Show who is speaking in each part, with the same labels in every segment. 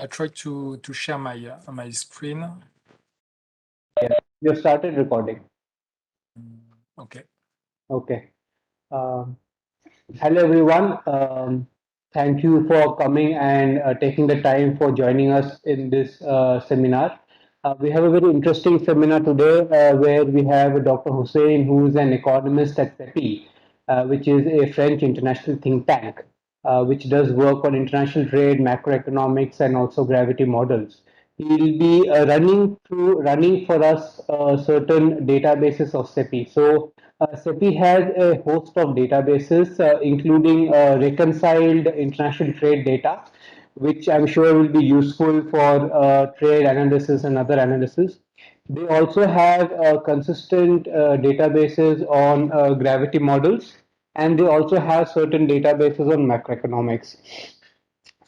Speaker 1: I try to share my screen.
Speaker 2: Yeah, you started recording.
Speaker 1: Okay.
Speaker 2: Okay. Um, Hello, everyone. Thank you for coming and taking the time for joining us in this seminar. We have a very interesting seminar today where we have Dr. Hussein, who is an economist at CEPII, which is a French international think tank, which does work on international trade, macroeconomics, and also gravity models. He will be running for us certain databases of CEPI. So CEPI has a host of databases, including reconciled international trade data, which I'm sure will be useful for trade analysis and other analysis. They also have consistent databases on gravity models, and they also have certain databases on macroeconomics.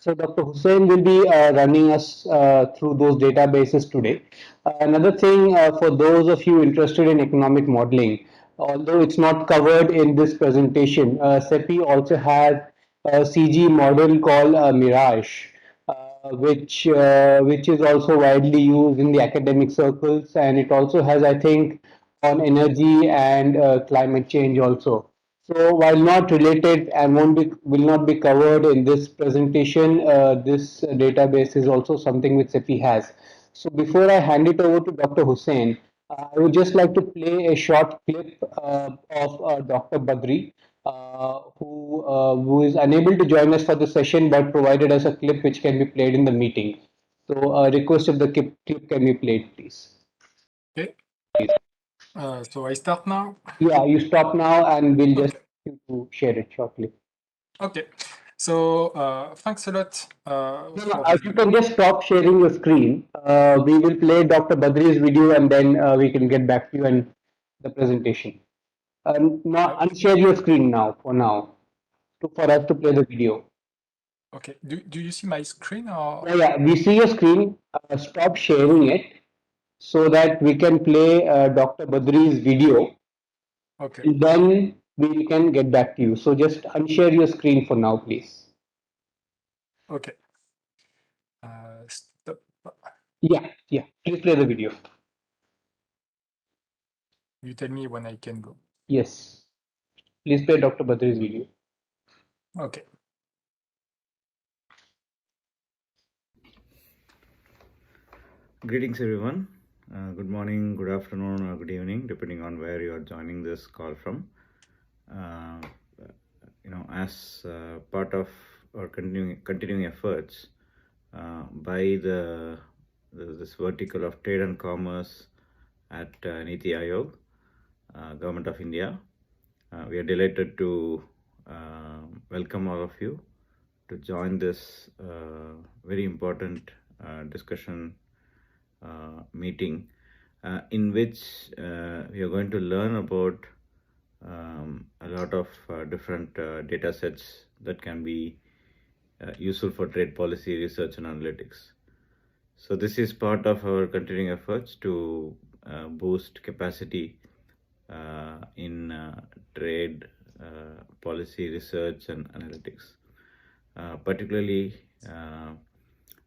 Speaker 2: So Dr. Hussein will be running us through those databases today. Another thing for those of you interested in economic modeling, although it's not covered in this presentation, CEPI also has a CG model called Mirage, which is also widely used in the academic circles, and it also has, I think, on energy and climate change also. So while not related and will not be covered in this presentation, this database is also something which CEPI has. So before I hand it over to Dr. Hussain, I would just like to play a short clip of Dr. Badri, who is unable to join us for the session but provided us a clip which can be played in the meeting. So request if the clip can be played, please.
Speaker 1: Okay. So I start now.
Speaker 2: Yeah, you stop now and we'll just
Speaker 1: Okay.
Speaker 2: to share it shortly.
Speaker 1: Okay. So thanks a lot for this.
Speaker 2: If you can just stop sharing your screen, we will play Dr. Badri's video and then we can get back to you and the presentation. Now, unshare your screen now, for now, for us to play the video.
Speaker 1: Okay. Do you see my screen or?
Speaker 2: Yeah, we see your screen. Stop sharing it so that we can play Dr. Badri's video.
Speaker 1: Okay.
Speaker 2: And then we can get back to you. So just unshare your screen for now, please.
Speaker 1: Okay. Stop.
Speaker 2: Yeah. Please play the video.
Speaker 1: You tell me when I can go.
Speaker 2: Yes. Please play Dr. Badri's video.
Speaker 1: Okay.
Speaker 3: Greetings, everyone. Good morning, good afternoon, or good evening, depending on where you are joining this call from. As part of our continuing efforts by this vertical of trade and commerce at Niti Aayog, Government of India, we are delighted to welcome all of you to join this very important discussion meeting in which we are going to learn about a lot of different data sets that can be useful for trade policy research and analytics. So this is part of our continuing efforts to boost capacity in trade policy research and analytics, particularly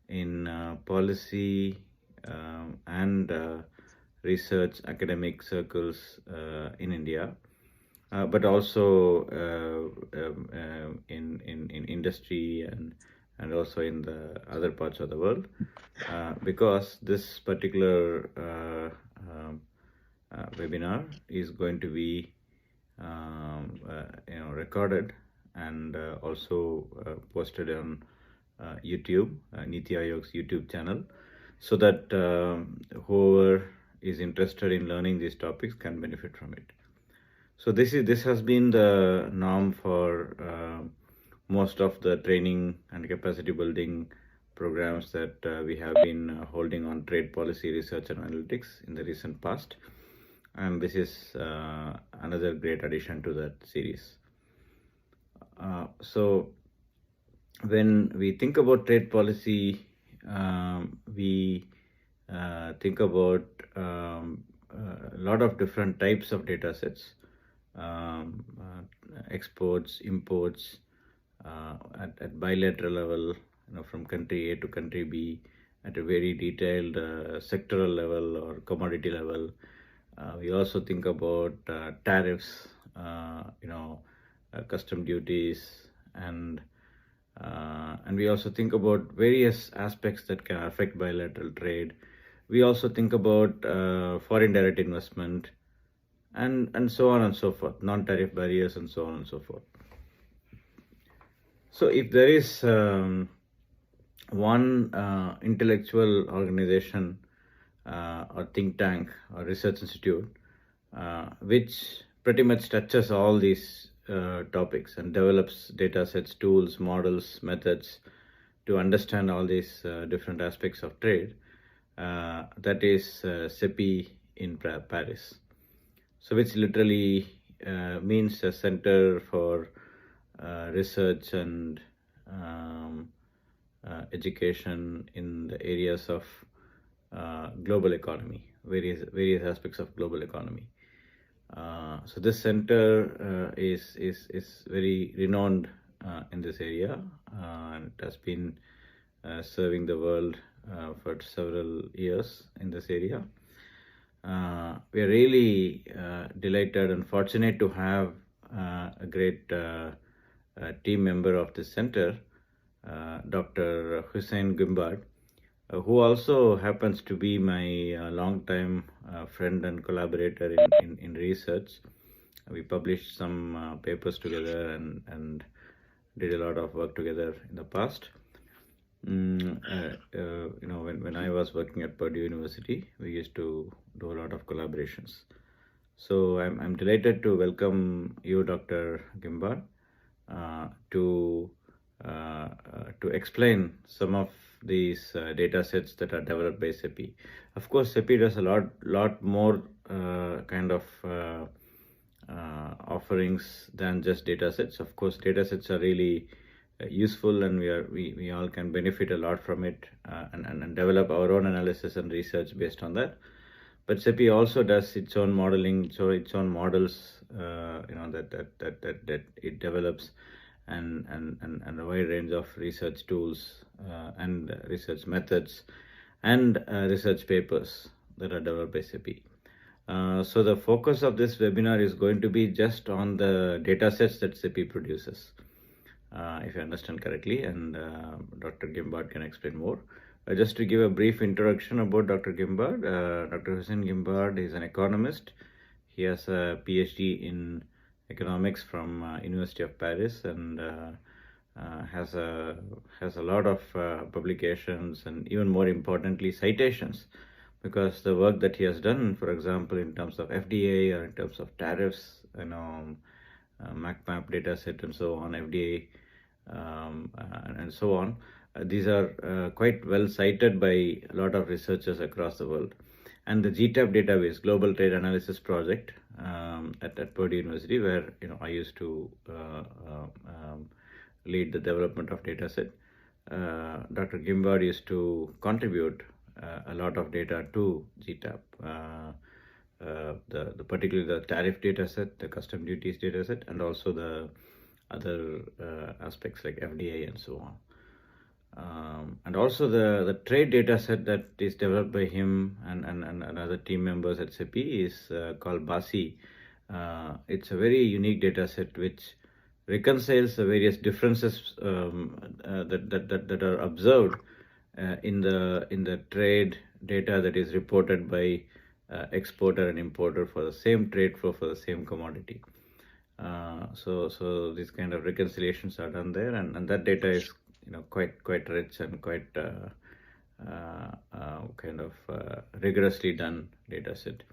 Speaker 3: in policy and research academic circles in India, but also in industry and also in the other parts of the world, because this particular webinar is going to be recorded and also posted on YouTube, Niti Aayog's YouTube channel, so that whoever is interested in learning these topics can benefit from it. So this has been the norm for most of the training and capacity building programs that we have been holding on trade policy research and analytics in the recent past, and this is another great addition to that series. So when we think about trade policy, we think about a lot of different types of data sets, exports, imports, at bilateral level, from country A to country B at a very detailed sectoral level or commodity level. We also think about tariffs, custom duties, and we also think about various aspects that can affect bilateral trade. We also think about foreign direct investment, and so on and so forth, non-tariff barriers, and so on and so forth. So if there is one intellectual organization or think tank or research institute which pretty much touches all these topics and develops data sets, tools, models, methods to understand all these different aspects of trade, that is CEPII in Paris. So which literally means a center for research and education in the areas of global economy, various aspects of global economy. So this center is very renowned in this area, and it has been serving the world for several years in this area. We are really delighted and fortunate to have a great team member of this center, Dr. Hussein Gimbard, who also happens to be my longtime friend and collaborator in research. We published some papers together and did a lot of work together in the past. When I was working at Purdue University, we used to do a lot of collaborations. So I'm delighted to welcome you, Dr. Gimbard, to explain some of these data sets that are developed by CEPII. Of course, CEPII does a lot more kind of offerings than just data sets. Of course, data sets are really useful, and we all can benefit a lot from it and develop our own analysis and research based on that. But CEPII also does its own modeling, so its own models, that it develops, and a wide range of research tools and research methods and research papers that are developed by CEPII. So the focus of this webinar is going to be just on the data sets that CEPII produces, if I understand correctly, and Dr. Gimbard can explain more. Just to give a brief introduction about Dr. Gimbard, Dr. Hussein Gimbard is an economist. He has a PhD in economics from University of Paris, and has a lot of publications, and even more importantly, citations, because the work that he has done, for example, in terms of FDA or in terms of tariffs, MacMap data set and so on, FDA, and so on. These are quite well cited by a lot of researchers across the world. And the GTAP database, Global Trade Analysis Project, at Purdue University, where I used to lead the development of data set. Dr. Gimbard used to contribute a lot of data to GTAP, particularly the tariff data set, the custom duties data set, and also the other aspects like FDA and so on. And also the trade data set that is developed by him and other team members at CEPII is called BASI. It's a very unique data set which reconciles the various differences that are observed in the trade data that is reported by exporter and importer for the same trade flow for the same commodity. So these kind of reconciliations are done there, and that data is quite rich and quite rigorously done data set,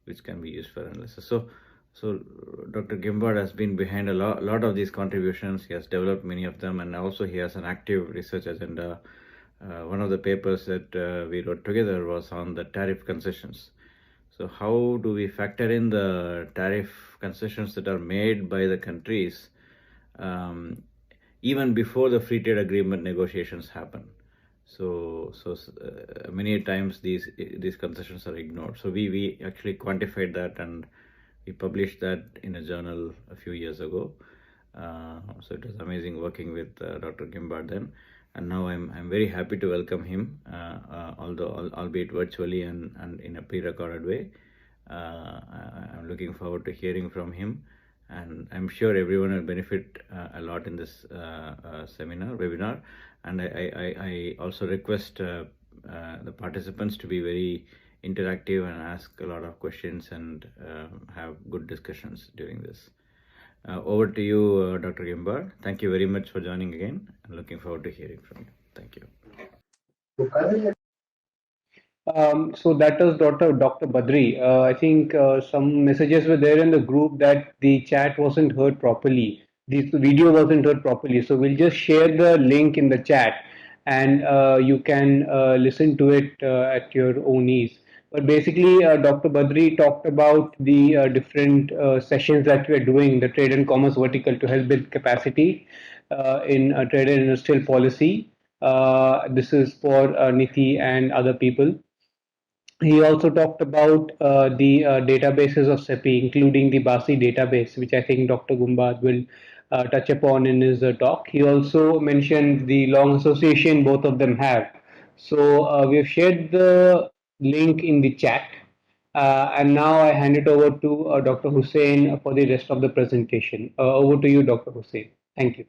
Speaker 3: which can be used for analysis. So Dr. Gimbard has been behind a lot of these contributions. He has developed many of them, and also he has an active research agenda. One of the papers that we wrote together was on the tariff concessions. So how do we factor in the tariff concessions that are made by the countries even before the free trade agreement negotiations happen? So many times these concessions are ignored. So we actually quantified that, and we published that in a journal a few years ago. So it was amazing working with Dr. Gimbard then. and now I'm very happy to welcome him, although albeit virtually and in a pre-recorded way. I'm looking forward to hearing from him, and I'm sure everyone will benefit a lot in this webinar. And I also request the participants to be very interactive and ask a lot of questions and have good discussions during this. Over to you, Dr. Gimbar. Thank you very much for joining again. I'm looking forward to hearing from you. Thank you.
Speaker 2: So that was Dr. Badri. I think some messages were there in the group that the chat wasn't heard properly. The video wasn't heard properly. So we'll just share the link in the chat, and you can listen to it at your own ease. But basically, Dr. Badri talked about the different sessions that we're doing, the trade and commerce vertical, to help build capacity in trade and industrial policy. This is for Niti and other people. He also talked about the databases of CEPII, including the BASI database, which I think Dr. Gumbad will touch upon in his talk. He also mentioned the long association both of them have. So we've shared the link in the chat. And now I hand it over to Dr. Hussain for the rest of the presentation. Over to you, Dr. Hussain. Thank you.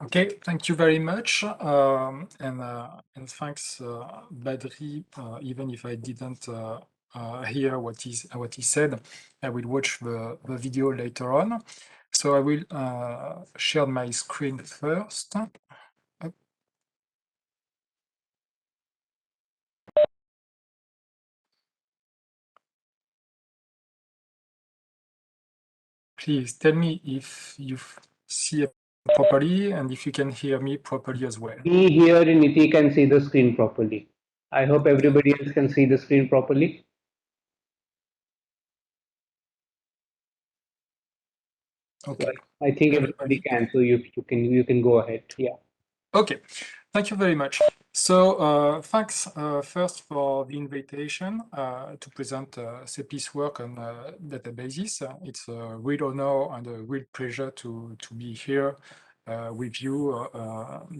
Speaker 1: Okay, thank you very much, and thanks, Badri. Even if I didn't hear what he said, I will watch the video later on. So I will share my screen first. Please tell me if you see it properly and if you can hear me properly as well.
Speaker 2: Me here in Niti can see the screen properly. I hope everybody else can see the screen properly.
Speaker 1: Okay.
Speaker 2: I think everybody can, so you can go ahead. Yeah.
Speaker 1: Okay. Thank you very much. So thanks first for the invitation to present CEPII's work on databases. It's a real honor and a real pleasure to be here with you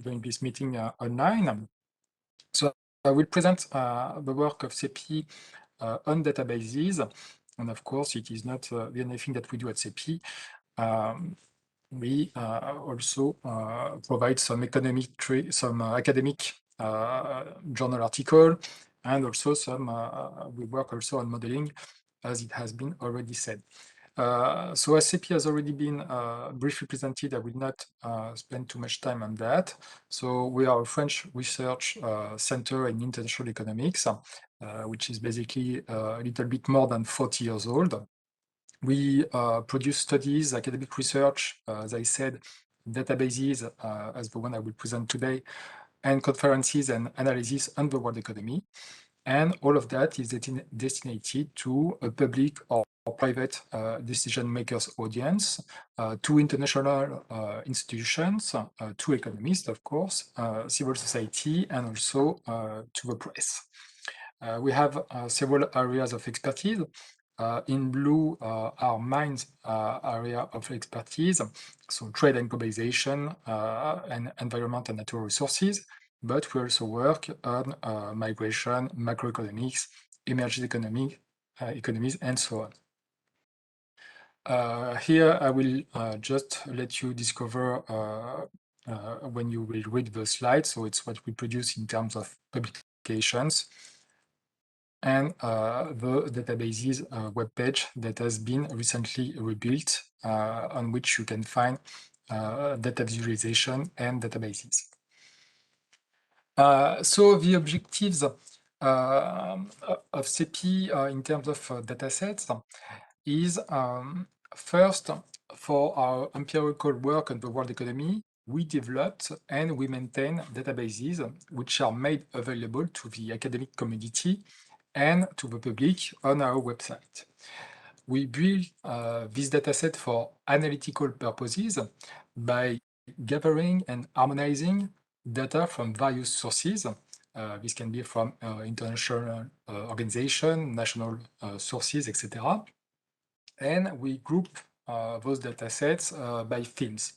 Speaker 1: during this meeting online. So I will present the work of CEPII on databases. And of course, it is not the only thing that we do at CEPII. We also provide some academic journal article, and also we work also on modeling, as it has been already said. So as CEPII has already been briefly presented, I will not spend too much time on that. So we are a French research center in international economics, which is basically a little bit more than 40 years old. We produce studies, academic research, as I said, databases, as the one I will present today, and conferences and analysis on the world economy. And all of that is destined to a public or private decision makers audience, to international institutions, to economists, of course, civil society, and also to the press. We have several areas of expertise. In blue are mine's area of expertise, so trade and globalization, and environment and natural resources. But we also work on migration, macroeconomics, emerging economies, and so on. Here I will just let you discover when you will read the slides. So it's what we produce in terms of publications, and the databases webpage that has been recently rebuilt, on which you can find data visualization and databases. So the objectives of CEPII in terms of datasets is first, for our empirical work on the world economy, we developed and we maintain databases which are made available to the academic community and to the public on our website. We build this dataset for analytical purposes by gathering and harmonizing data from various sources. This can be from international organization, national sources, etc. And we group those datasets by themes.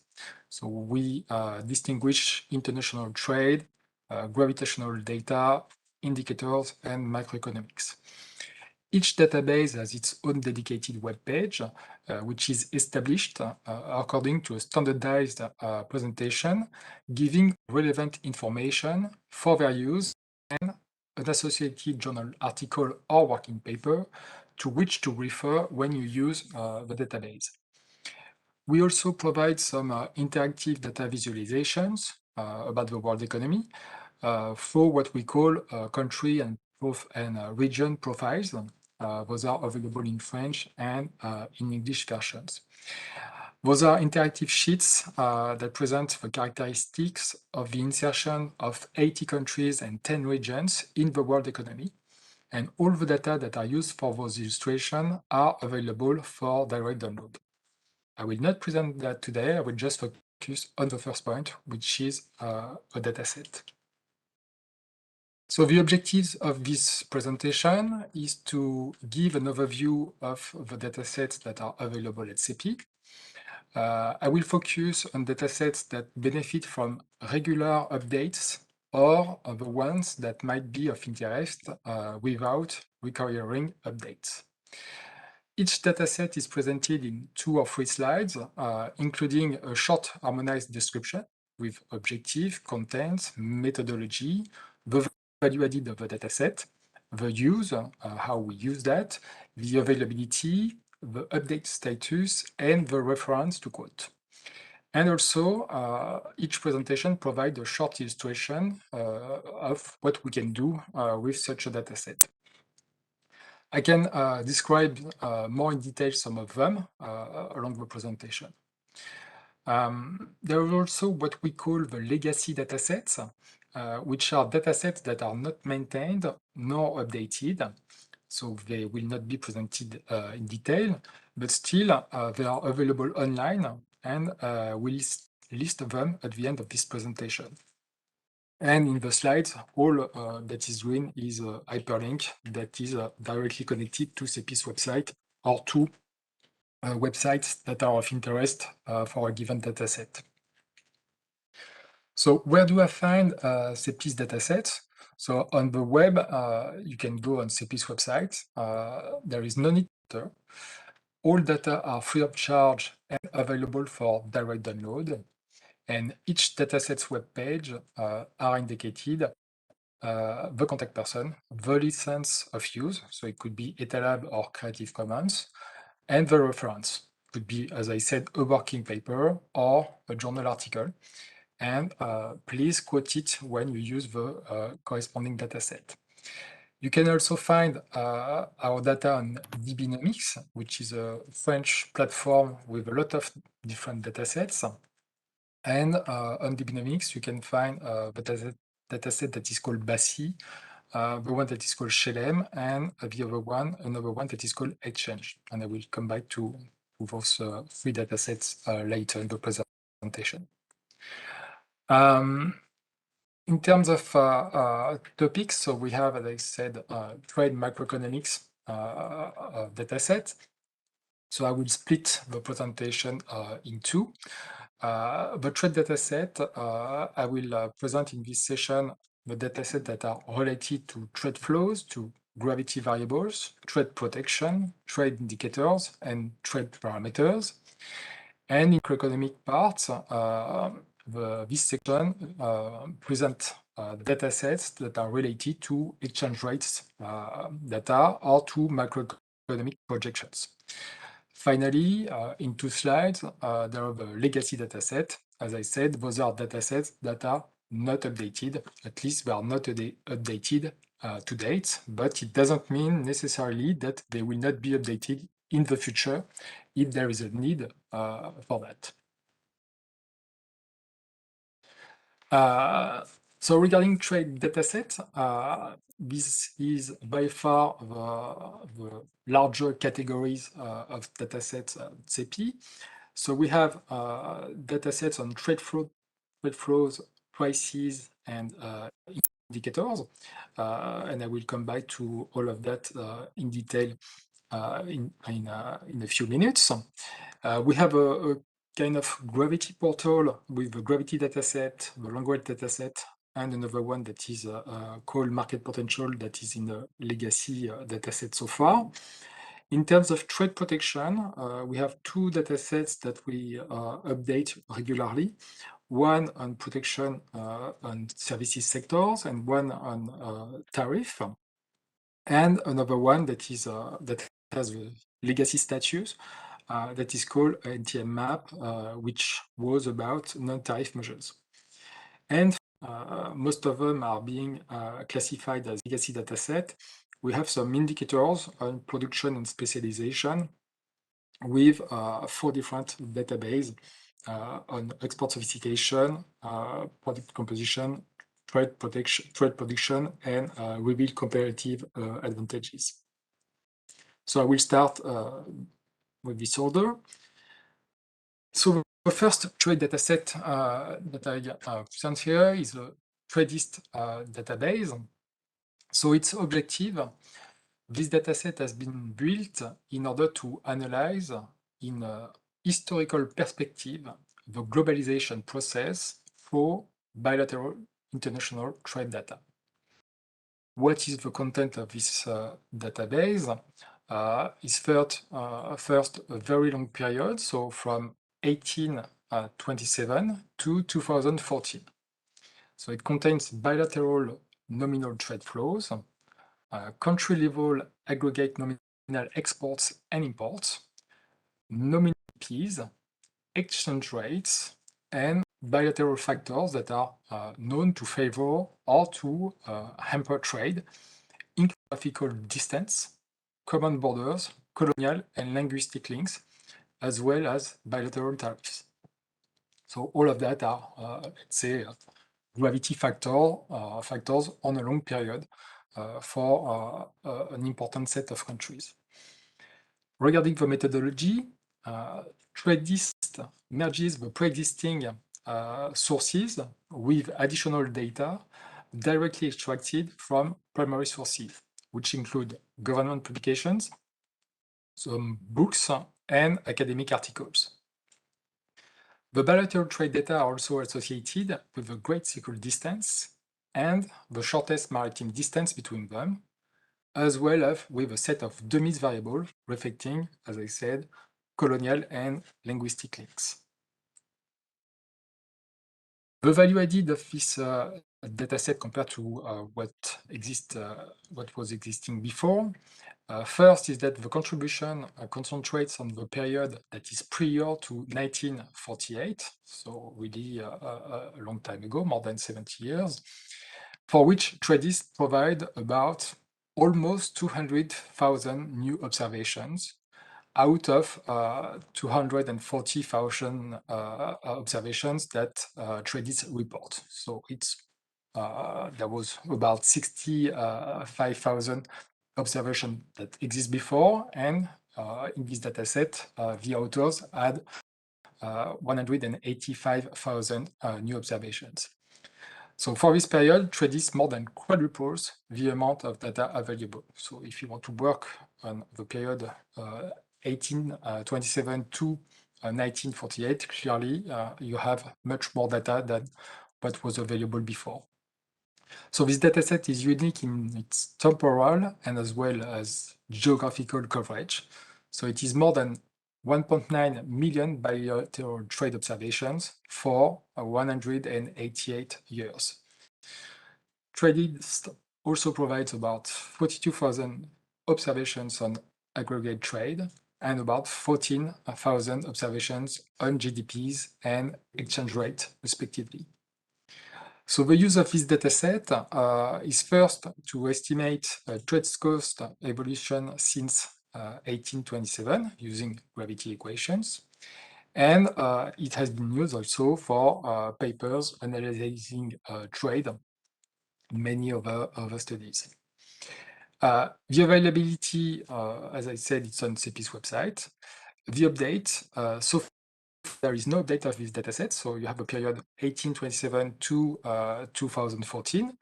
Speaker 1: So we distinguish international trade, gravitational data, indicators, and macroeconomics. Each database has its own dedicated web page, which is established according to a standardized presentation, giving relevant information for their use and an associated journal article or working paper to which to refer when you use the database. We also provide some interactive data visualizations about the world economy for what we call country and region profiles. Those are available in French and in English versions. Those are interactive sheets that present the characteristics of the insertion of 80 countries and 10 regions in the world economy. And all the data that are used for those illustrations are available for direct download. I will not present that today. I will just focus on the first point, which is a dataset. So the objectives of this presentation is to give an overview of the datasets that are available at CEPII. I will focus on datasets that benefit from regular updates or the ones that might be of interest without requiring updates. Each dataset is presented in 2 or 3 slides, including a short harmonized description with objective, content, methodology, the value added of the dataset, the use, how we use that, the availability, the update status, and the reference to quote. And also, each presentation provides a short illustration of what we can do with such a dataset. I can describe more in detail some of them along the presentation. There are also what we call the legacy datasets, which are datasets that are not maintained nor updated. So they will not be presented in detail, but still they are available online, and we'll list them at the end of this presentation. And in the slides, all that is green is a hyperlink that is directly connected to CEPII's website or to websites that are of interest for a given dataset. So where do I find CEPII's datasets? So on the web, you can go on CEPII's website. There is no need to enter. All data are free of charge and available for direct download. And each dataset's web page are indicated the contact person, the license of use, so it could be EthaLab or Creative Commons, and the reference. Could be, as I said, a working paper or a journal article. And please quote it when you use the corresponding dataset. You can also find our data on DBnomics, which is a French platform with a lot of different datasets. And on DBnomics, you can find the dataset that is called BASI, the one that is called Shelem, and another one that is called Exchange. And I will come back to those 3 datasets later in the presentation. In terms of topics, so we have, as I said, trade macroeconomics dataset. So I will split the presentation in 2. The trade dataset, I will present in this session the dataset that are related to trade flows, to gravity variables, trade protection, trade indicators, and trade parameters. And in macroeconomic parts, this section presents datasets that are related to exchange rates data or to macroeconomic projections. Finally, in 2 slides, there are the legacy dataset. As I said, those are datasets that are not updated. At least they are not updated to date, but it doesn't mean necessarily that they will not be updated in the future if there is a need for that. So regarding trade dataset, this is by far the larger categories of datasets at CEPII. So we have datasets on trade flows, prices, and indicators. And I will come back to all of that in detail in a few minutes. We have a kind of gravity portal with the gravity dataset, the language dataset, and another one that is called market potential that is in the legacy dataset so far. In terms of trade protection, we have two datasets that we update regularly. One on protection on services sectors and one on tariff, and another one that is that has a legacy status that is called NTM map, which was about non-tariff measures. And most of them are being classified as legacy dataset. We have some indicators on production and specialization with 4 different databases on export sophistication, product composition, trade prediction, and reveal comparative advantages. So I will start with this order. So the first trade dataset that I present here is a Tradis database. So its objective, this dataset has been built in order to analyze in a historical perspective the globalization process for bilateral international trade data. What is the content of this database? Is first a very long period, so from 1827 to 2014. So it contains bilateral nominal trade flows, country-level aggregate nominal exports and imports, nominal PIs, exchange rates, and bilateral factors that are known to favor or to hamper trade, including geographical distance, common borders, colonial and linguistic links, as well as bilateral tariffs. So all of that are, let's say, gravity factors on a long period for an important set of countries. Regarding the methodology, Tradis merges the pre-existing sources with additional data directly extracted from primary sources, which include government publications, some books, and academic articles. The bilateral trade data are also associated with the great circle distance and the shortest maritime distance between them, as well as with a set of dummies variables reflecting, as I said, colonial and linguistic links. The value added of this dataset compared to what was existing before. First is that the contribution concentrates on the period that is prior to 1948, so really a long time ago, more than 70 years, for which Tradis provide about almost 200,000 new observations out of 240,000 observations that Tradis report. So it's there was about 65,000 observations that exist before, and in this dataset, the authors had 185,000 new observations. So for this period, Tradis more than quadruples the amount of data available. So if you want to work on the period 1827 to 1948, clearly you have much more data than what was available before. So this dataset is unique in its temporal and as well as geographical coverage. So it is more than 1.9 million bilateral trade observations for 188 years. Tradis also provides about 42,000 observations on aggregate trade and about 14,000 observations on GDPs and exchange rate, respectively. So the use of this dataset is first to estimate trade cost evolution since 1827 using gravity equations. And it has been used also for papers analyzing trade in many other studies. The availability, as I said, it's on CEPII's website. The update, so there is no update of this dataset, so you have a period 1827 to 2014.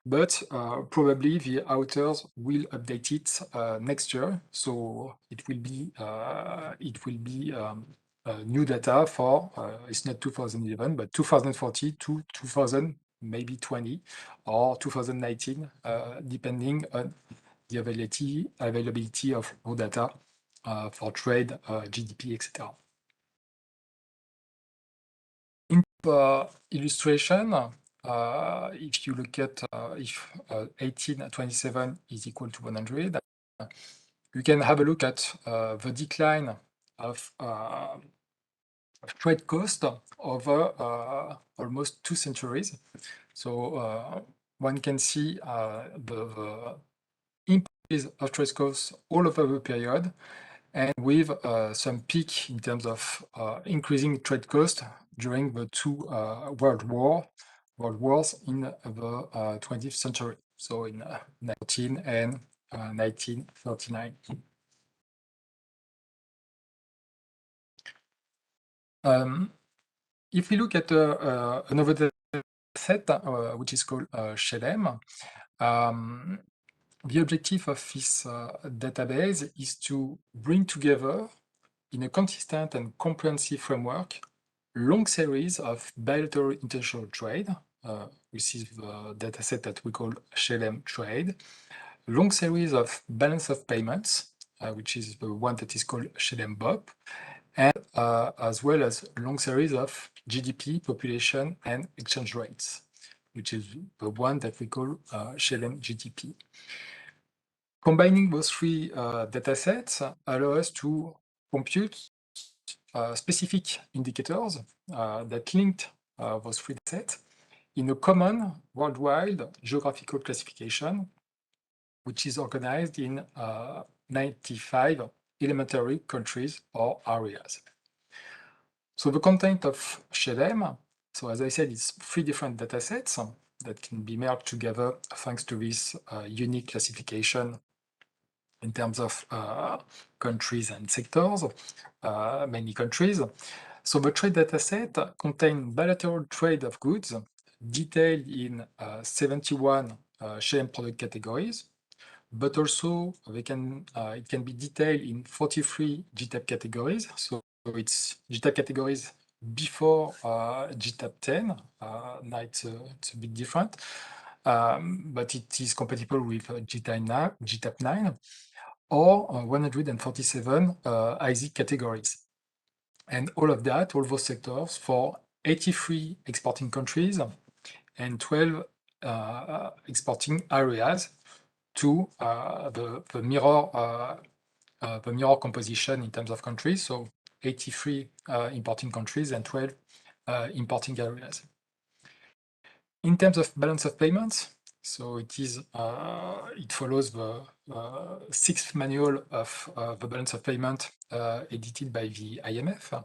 Speaker 1: but probably the authors will update it next year. So it will be new data for it's not 2011, but 2040 to 2000, maybe 20 or 2019, depending on the availability of raw data for trade, GDP, etc. In illustration, if you look at if 1827 is equal to 100, you can have a look at the decline of trade cost over almost 2 centuries. So one can see the increase of trade costs all over the period, and with some peak in terms of increasing trade cost during the two world wars in the 20th century, so in 19 and 1939. If we look at another data set, which is called SHELEM, the objective of this database is to bring together in a consistent and comprehensive framework long series of bilateral international trade. This is the dataset that we call SHELEM trade. Long series of balance of payments, which is the one that is called SHELEM BOP, and as well as long series of GDP, population, and exchange rates, which is the one that we call SHELEM GDP. Combining those three datasets allow us to compute specific indicators that linked those three datasets in a common worldwide geographical classification, which is organized in 95 elementary countries or areas. So the content of SHELEM, so as I said, it's 3 different datasets that can be merged together thanks to this unique classification in terms of countries and sectors, many countries. So the trade dataset contains bilateral trade of goods detailed in 71 SHELEM product categories, but also it can be detailed in 43 GTAP categories. So it's GTAP categories before GTAP 10. Now it's a bit different, but it is compatible with GTAP 9 or 147 IZ categories. And all of that, all those sectors for 83 exporting countries and 12 exporting areas to the mirror composition in terms of countries. So 83 importing countries and 12 importing areas. In terms of balance of payments, so it follows the 6th manual of the balance of payment edited by the IMF.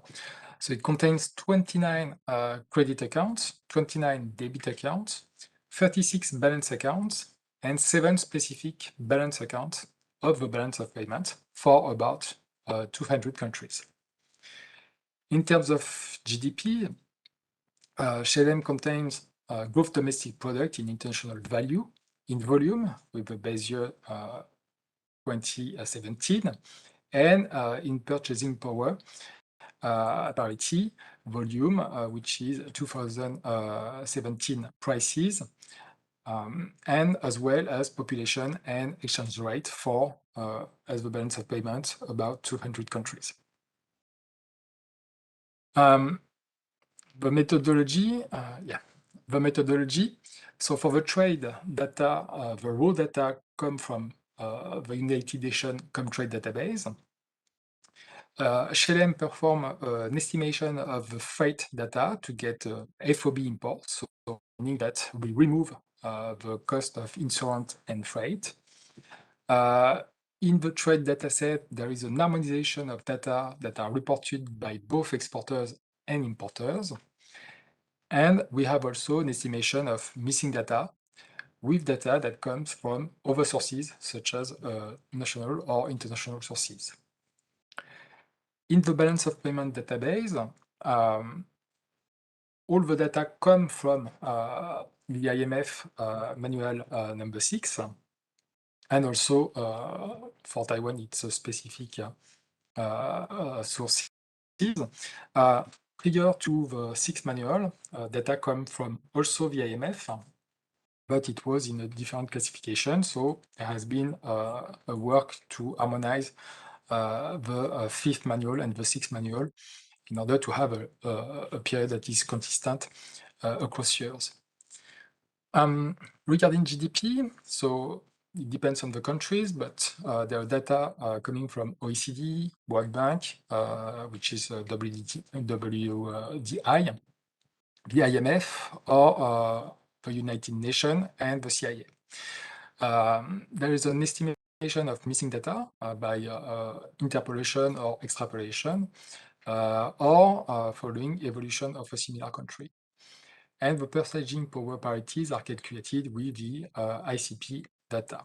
Speaker 1: So it contains 29 credit accounts, 29 debit accounts, 36 balance accounts, and 7 specific balance accounts of the balance of payment for about 200 countries. In terms of GDP, SHELEM contains gross domestic product in international value, in volume, with the base year 2017, and in purchasing power parity volume, which is 2017 prices, and as well as population and exchange rate for, as the balance of payment, about 200 countries. The methodology, so for the trade data, the raw data come from the United Nations Trade Database. SHELEM perform an estimation of the freight data to get FOB imports, so meaning that we remove the cost of insurance and freight. In the trade dataset, there is an harmonization of data that are reported by both exporters and importers. And we have also an estimation of missing data with data that comes from other sources, such as national or international sources. In the balance of payment database, all the data come from the IMF manual number 6. And also for Taiwan, it's a specific sources. Prior to the 6th manual, data come from also the IMF, but it was in a different classification. So there has been a work to harmonize the 5th manual and the 6th manual in order to have a period that is consistent across years. Regarding GDP, so it depends on the countries, but there are data coming from OECD, World Bank, which is WDI, the IMF, or the United Nations and the CIA. There is an estimation of missing data by interpolation or extrapolation, or following evolution of a similar country. And the purchasing power parities are calculated with the ICP data.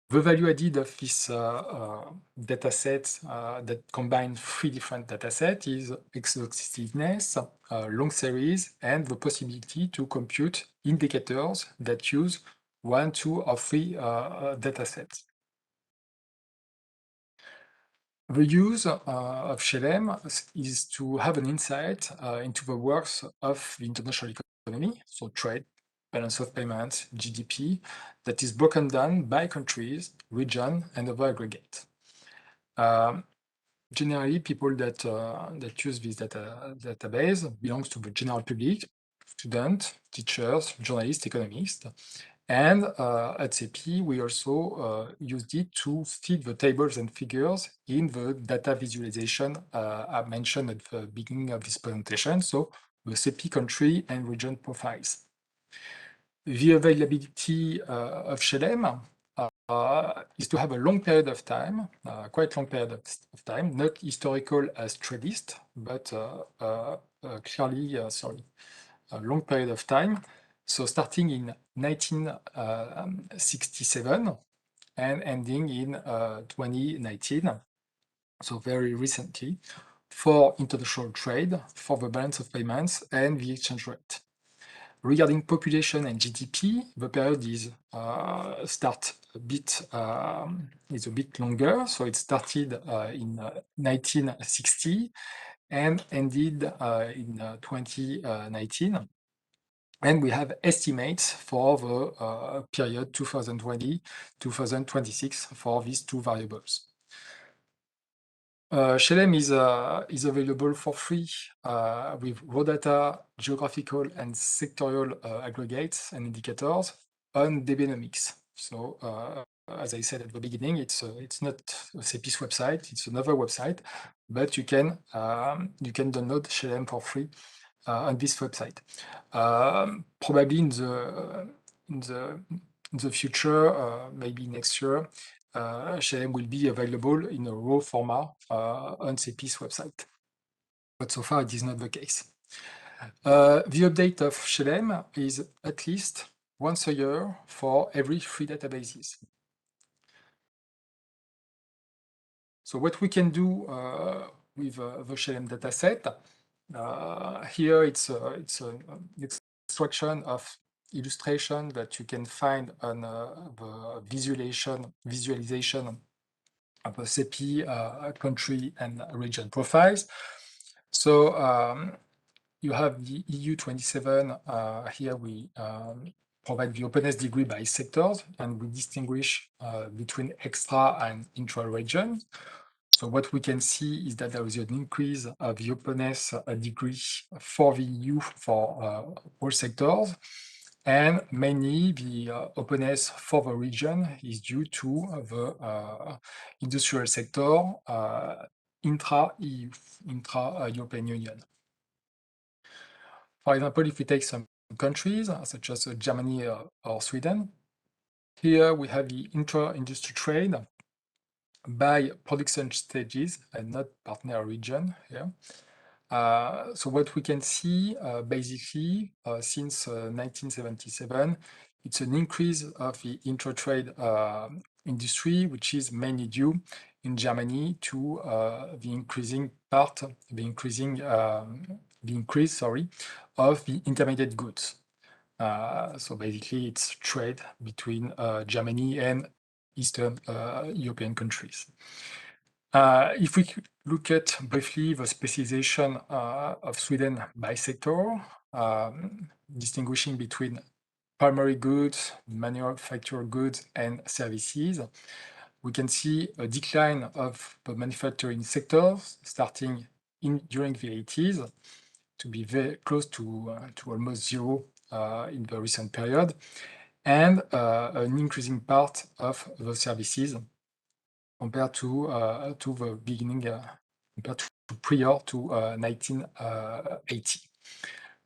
Speaker 1: The value added of this data set that combine 3 different data sets is exhaustiveness, long series, and the possibility to compute indicators that use 1, 2, or 3 data sets. The use of SHLM is to have an insight into the works of the international economy, so trade, balance of payments, GDP, that is broken down by countries, region, and other aggregate. Generally, people that use this database belongs to the general public, students, teachers, journalists, economists. And at CEPII, we also used it to feed the tables and figures in the data visualization I mentioned at the beginning of this presentation, so the CEPII country and region profiles. The availability of SHLM is to have a long period of time, quite long period of time, not historical as Tradis, but clearly, a long period of time. So starting in 1967 and ending in 2019, so very recently, for international trade, for the balance of payments and the exchange rate. Regarding population and GDP, the period is is a bit longer. So it started in 1960 and ended in 2019. And we have estimates for the period 2020-2026 for these 2 variables. SHLM is available for free with raw data, geographical and sectorial aggregates and indicators on Debenomics. So as I said at the beginning, it's not a CEPI's website, it's another website, but you can download SHLM for free on this website. Probably in the future, maybe next year, SHLM will be available in a raw format on CEPI's website. But so far, it is not the case. The update of SHLM is at least once a year for every 3 databases. So what we can do with the SHLM dataset, here it's an extraction of illustration that you can find on the visualization of the CEPII country and region profiles. So you have the EU 27. Here we provide the openness degree by sectors, and we distinguish between extra and intra-region. So what we can see is that there is an increase of the openness degree for the EU for all sectors. And mainly the openness for the region is due to the industrial sector intra-EU, intra-European Union. For example, if we take some countries such as Germany or Sweden, here we have the intra-industry trade by production stages and not partner region here. So what we can see basically since 1977, it's an increase of the intra-trade industry, which is mainly due in Germany to the increasing the increase, of the intermediate goods. So basically, it's trade between Germany and Eastern European countries. If we look at briefly the specialization of Sweden by sector, distinguishing between primary goods, manufactured goods, and services, we can see a decline of the manufacturing sectors starting during the 80s to be very close to almost zero in the recent period, and an increasing part of the services compared to the beginning, compared to prior to 1980.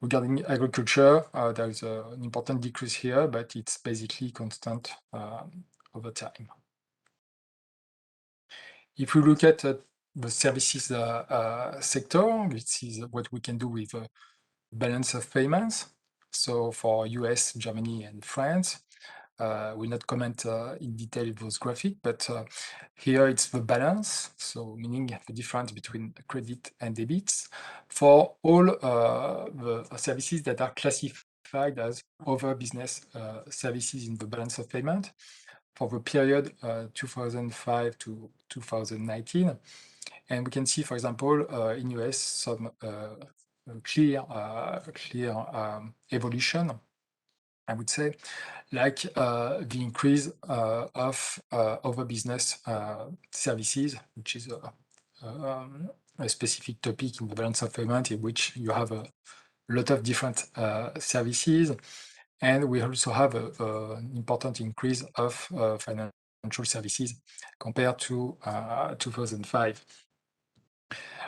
Speaker 1: Regarding agriculture, there is an important decrease here, but it's basically constant over time. If we look at the services sector, this is what we can do with balance of payments. So for US, Germany, and France, we'll not comment in detail those graphics, but here it's the balance, so meaning the difference between credit and debits for all the services that are classified as other business services in the balance of payment for the period 2005 to 2019. And we can see, for example, in US, some clear evolution, I would say, like the increase of other business services, which is a specific topic in the balance of payment in which you have a lot of different services. And we also have an important increase of financial services compared to 2005.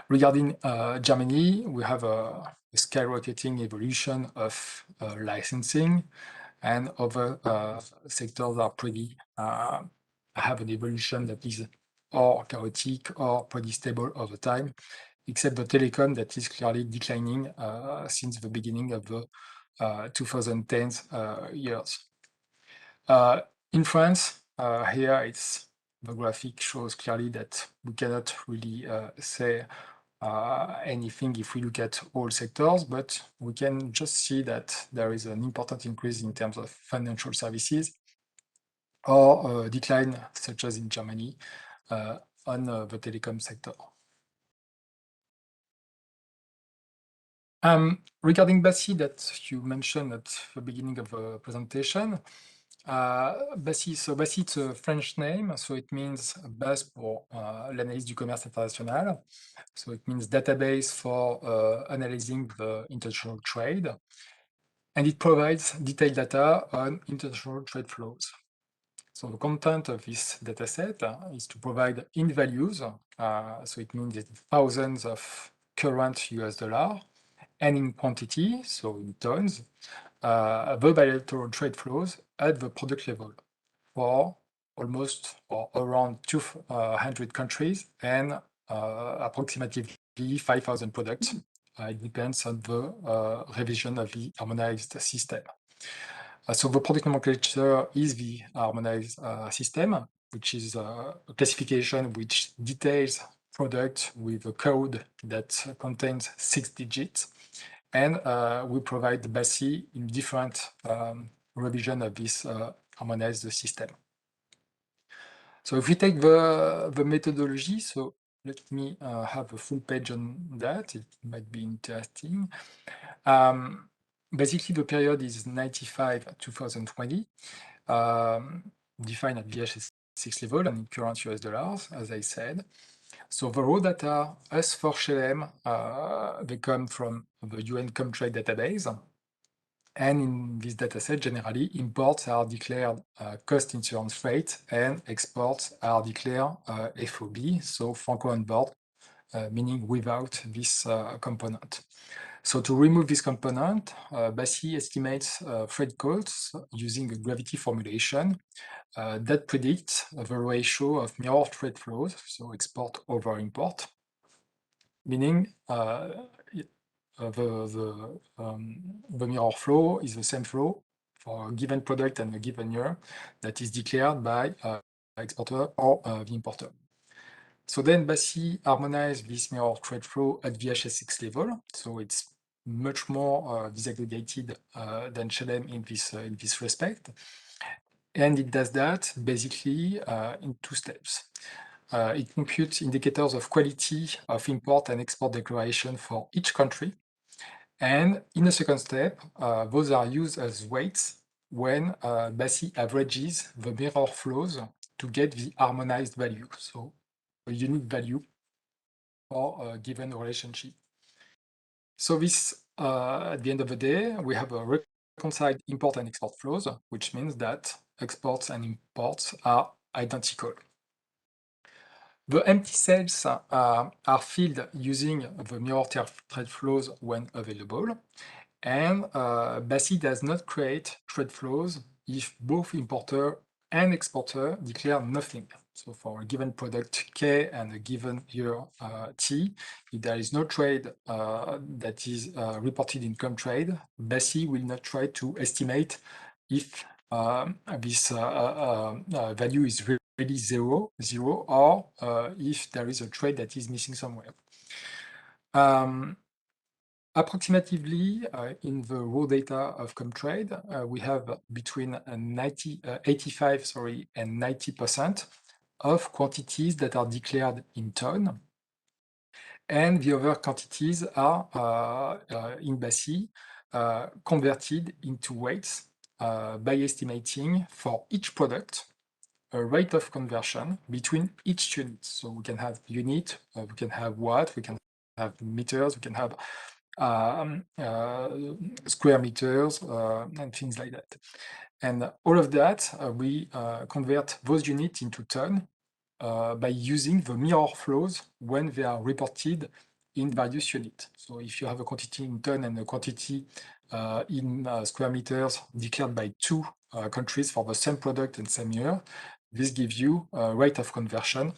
Speaker 1: Regarding Germany, we have a skyrocketing evolution of licensing, and other sectors are pretty have an evolution that is or chaotic or pretty stable over time, except the telecom that is clearly declining since the beginning of the 2010s years. In France, here it's the graphic shows clearly that we cannot really say anything if we look at all sectors, but we can just see that there is an important increase in terms of financial services or decline, such as in Germany, on the telecom sector. Regarding BASI that you mentioned at the beginning of the presentation, BASI, so BASI, it's a French name, so it means base pour l'analyse du commerce international. So it means database for analyzing the international trade. And it provides detailed data on international trade flows. So the content of this dataset is to provide in values, so it means thousands of current US dollar, and in quantity, so in tons, the bilateral trade flows at the product level for almost or around 200 countries and approximately 5,000 products. It depends on the revision of the harmonized system. So the product nomenclature is the harmonized system, which is a classification which details product with a code that contains 6 digits. And we provide the BASI in different revision of this harmonized system. So if we take the methodology, so let me have a full page on that. It might be interesting. Basically, the period is 95-2020, defined at VHS6 level and in current US dollars, as I said. So the raw data, as for Shelem, they come from the UN Comtrade database. And in this dataset, generally, imports are declared cost insurance rate and exports are declared FOB, so Franco on board, meaning without this component. So to remove this component, BASI estimates freight costs using a gravity formulation that predicts the ratio of mirror trade flows, so export over import, meaning the mirror flow is the same flow for a given product and a given year that is declared by exporter or the importer. So then BASI harmonizes this mirror trade flow at VHS6 level. So it's much more disaggregated than Shalem in this respect. And it does that basically in two steps. It computes indicators of quality of import and export declaration for each country. And in the second step, those are used as weights when BASI averages the mirror flows to get the harmonized value, so a unique value for a given relationship. So this, at the end of the day, we have a reconciled import and export flows, which means that exports and imports are identical. The empty cells are filled using the mirror trade flows when available. And BASI does not create trade flows if both importer and exporter declare nothing. So for a given product K and a given year T, if there is no trade that is reported in ComTrade, BASI will not try to estimate if this value is really zero, or if there is a trade that is missing somewhere. Approximately, in the raw data of ComTrade, we have between 85 and 90% of quantities that are declared in ton, and the other quantities are in BASI converted into weights by estimating for each product a rate of conversion between each unit. So we can have unit, we can have watt, we can have meters, we can have square meters and things like that. And all of that, we convert those units into ton by using the mirror flows when they are reported in various units. So if you have a quantity in ton and a quantity in square meters declared by two countries for the same product and same year, this gives you a rate of conversion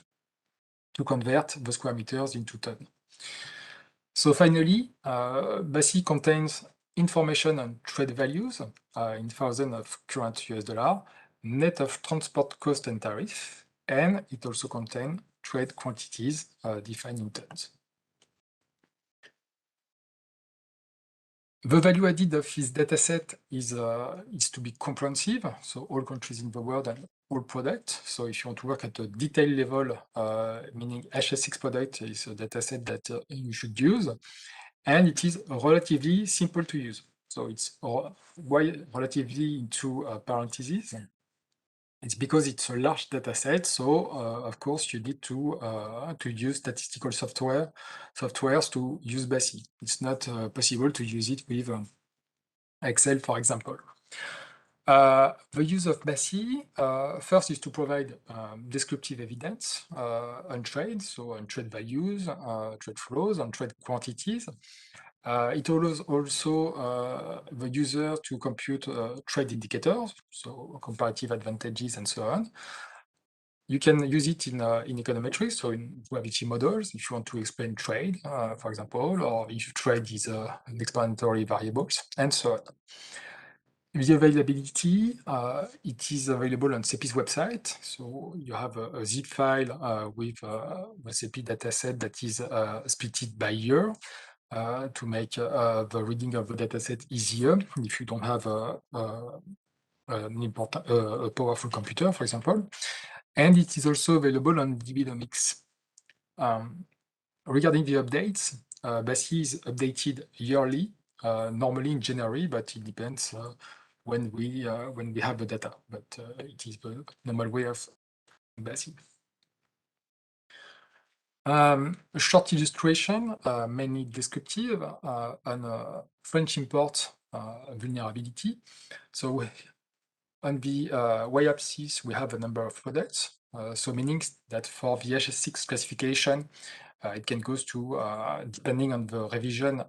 Speaker 1: to convert the square meters into ton. So finally, BASI contains information on trade values in thousands of current US dollar, net of transport cost and tariff, and it also contains trade quantities defined in tons. The value added of this dataset is to be comprehensive, so all countries in the world and all products. So if you want to work at a detailed level, meaning HS6 product is a dataset that you should use, and it is relatively simple to use. So it's why relatively into parentheses. It's because it's a large data set, so of course you need to use statistical softwares to use BASI. It's not possible to use it with Excel, for example. The use of BASI first is to provide descriptive evidence on trade, so on trade values, trade flows, on trade quantities. It allows also the user to compute trade indicators, so comparative advantages and so on. You can use it in econometrics, so in gravity models, if you want to explain trade, for example, or if trade is an explanatory variables, and so on. The availability, it is available on CEPII's website. So you have a zip file with a CEPII dataset that is splitted by year to make the reading of the dataset easier if you don't have a powerful computer, for example. And it is also available on DBnomics. Regarding the updates, BASI is updated yearly, normally in January, but it depends when we have the data. But it is the normal way of BASI. A short illustration, mainly descriptive, on French import vulnerability. So on the y-axis, we have a number of products. So meaning that for the HS6 classification, it can go to, depending on the revision,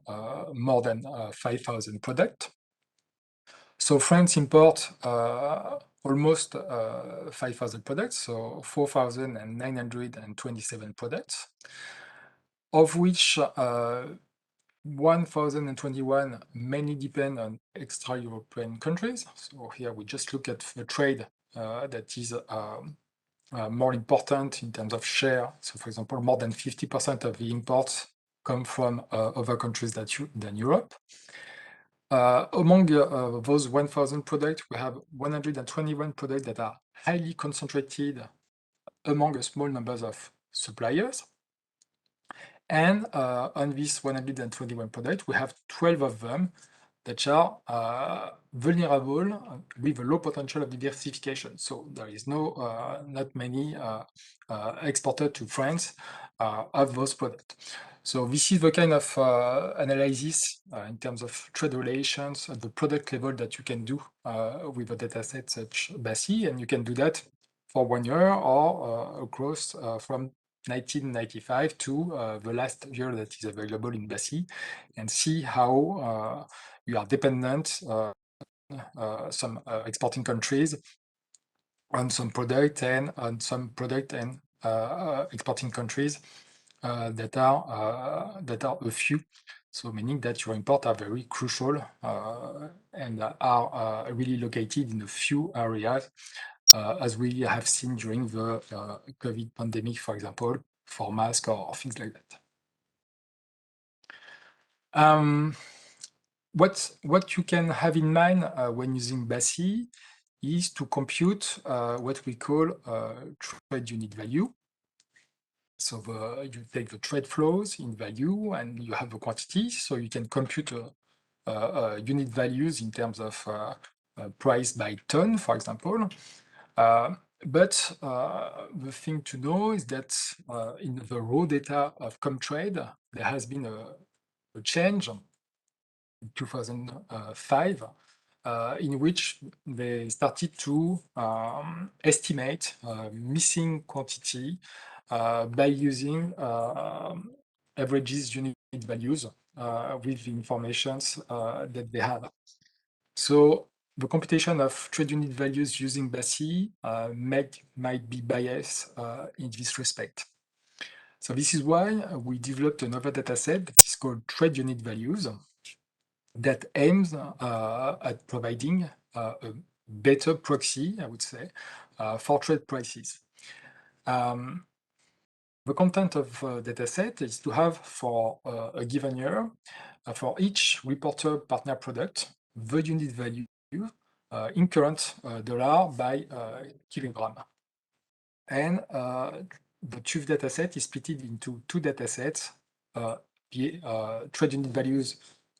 Speaker 1: more than 5,000 products. So France import almost 5,000 products, so 4,927 products, of which 1,021 mainly depend on extra-European countries. So here we just look at the trade that is more important in terms of share. So for example, more than 50% of the imports come from other countries than Europe. Among those 1,000 products, we have 121 products that are highly concentrated among a small number of suppliers. And on these 121 products, we have 12 of them that are vulnerable with a low potential of diversification. So there is not many exported to France of those products. So this is the kind of analysis in terms of trade relations at the product level that you can do with a dataset such BASI, and you can do that for 1 year or across from 1995 to the last year that is available in BASI, and see how you are dependent some exporting countries on some product and on some product and exporting countries that are a few. So meaning that your imports are very crucial and are really located in a few areas, as we have seen during the COVID pandemic, for example, for masks or things like that. What you can have in mind when using BASI is to compute what we call trade unit value. So you take the trade flows in value and you have the quantity, so you can compute unit values in terms of price by ton, for example. But the thing to know is that in the raw data of Comtrade, there has been a change in 2005 in which they started to estimate missing quantity by using averages unit values with the informations that they have. So the computation of trade unit values using BASI might be biased in this respect. So this is why we developed another dataset that is called trade unit values that aims at providing a better proxy, I would say, for trade prices. The content of dataset is to have for a given year, for each reporter partner product, the unit value in current dollar by kilogram. And the TÜV dataset is split into two datasets, the trade unit values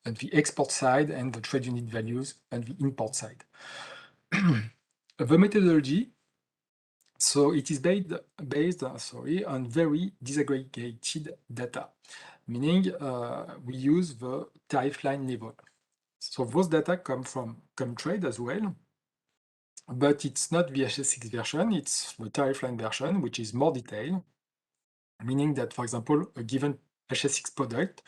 Speaker 1: on the export side and the trade unit values on the import side. The methodology, so it is based on very disaggregated data, meaning we use the tariff line level. So those data come from Comtrade as well, but it's not the HS6 version, it's the tariff line version, which is more detailed, meaning that, for example, a given HS6 product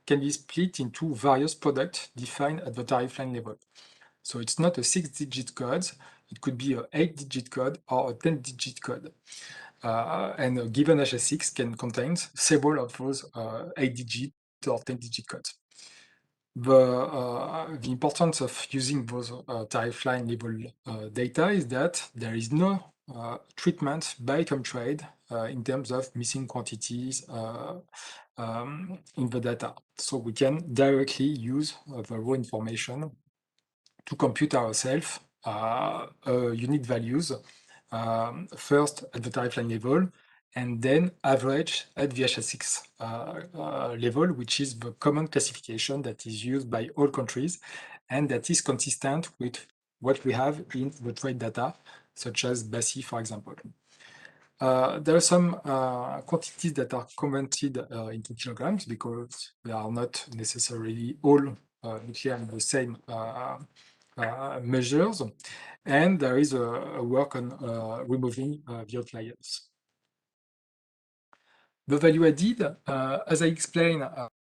Speaker 1: can be split into various products defined at the tariff line level. So it's not a 6-digit code, it could be a 8-digit code or a 10-digit code. And a given HS6 can contain several of those 8-digit or 10-digit codes. The importance of using those tariff line level data is that there is no treatment by Comtrade in terms of missing quantities in the data. So we can directly use the raw information to compute ourselves unit values first at the tariff line level and then average at the HS6 level, which is the common classification that is used by all countries and that is consistent with what we have in the trade data, such as BASI, for example. There are some quantities that are converted into kilograms because they are not necessarily all nuclear in the same measures, and there is a work on removing the outliers. The value added, as I explained,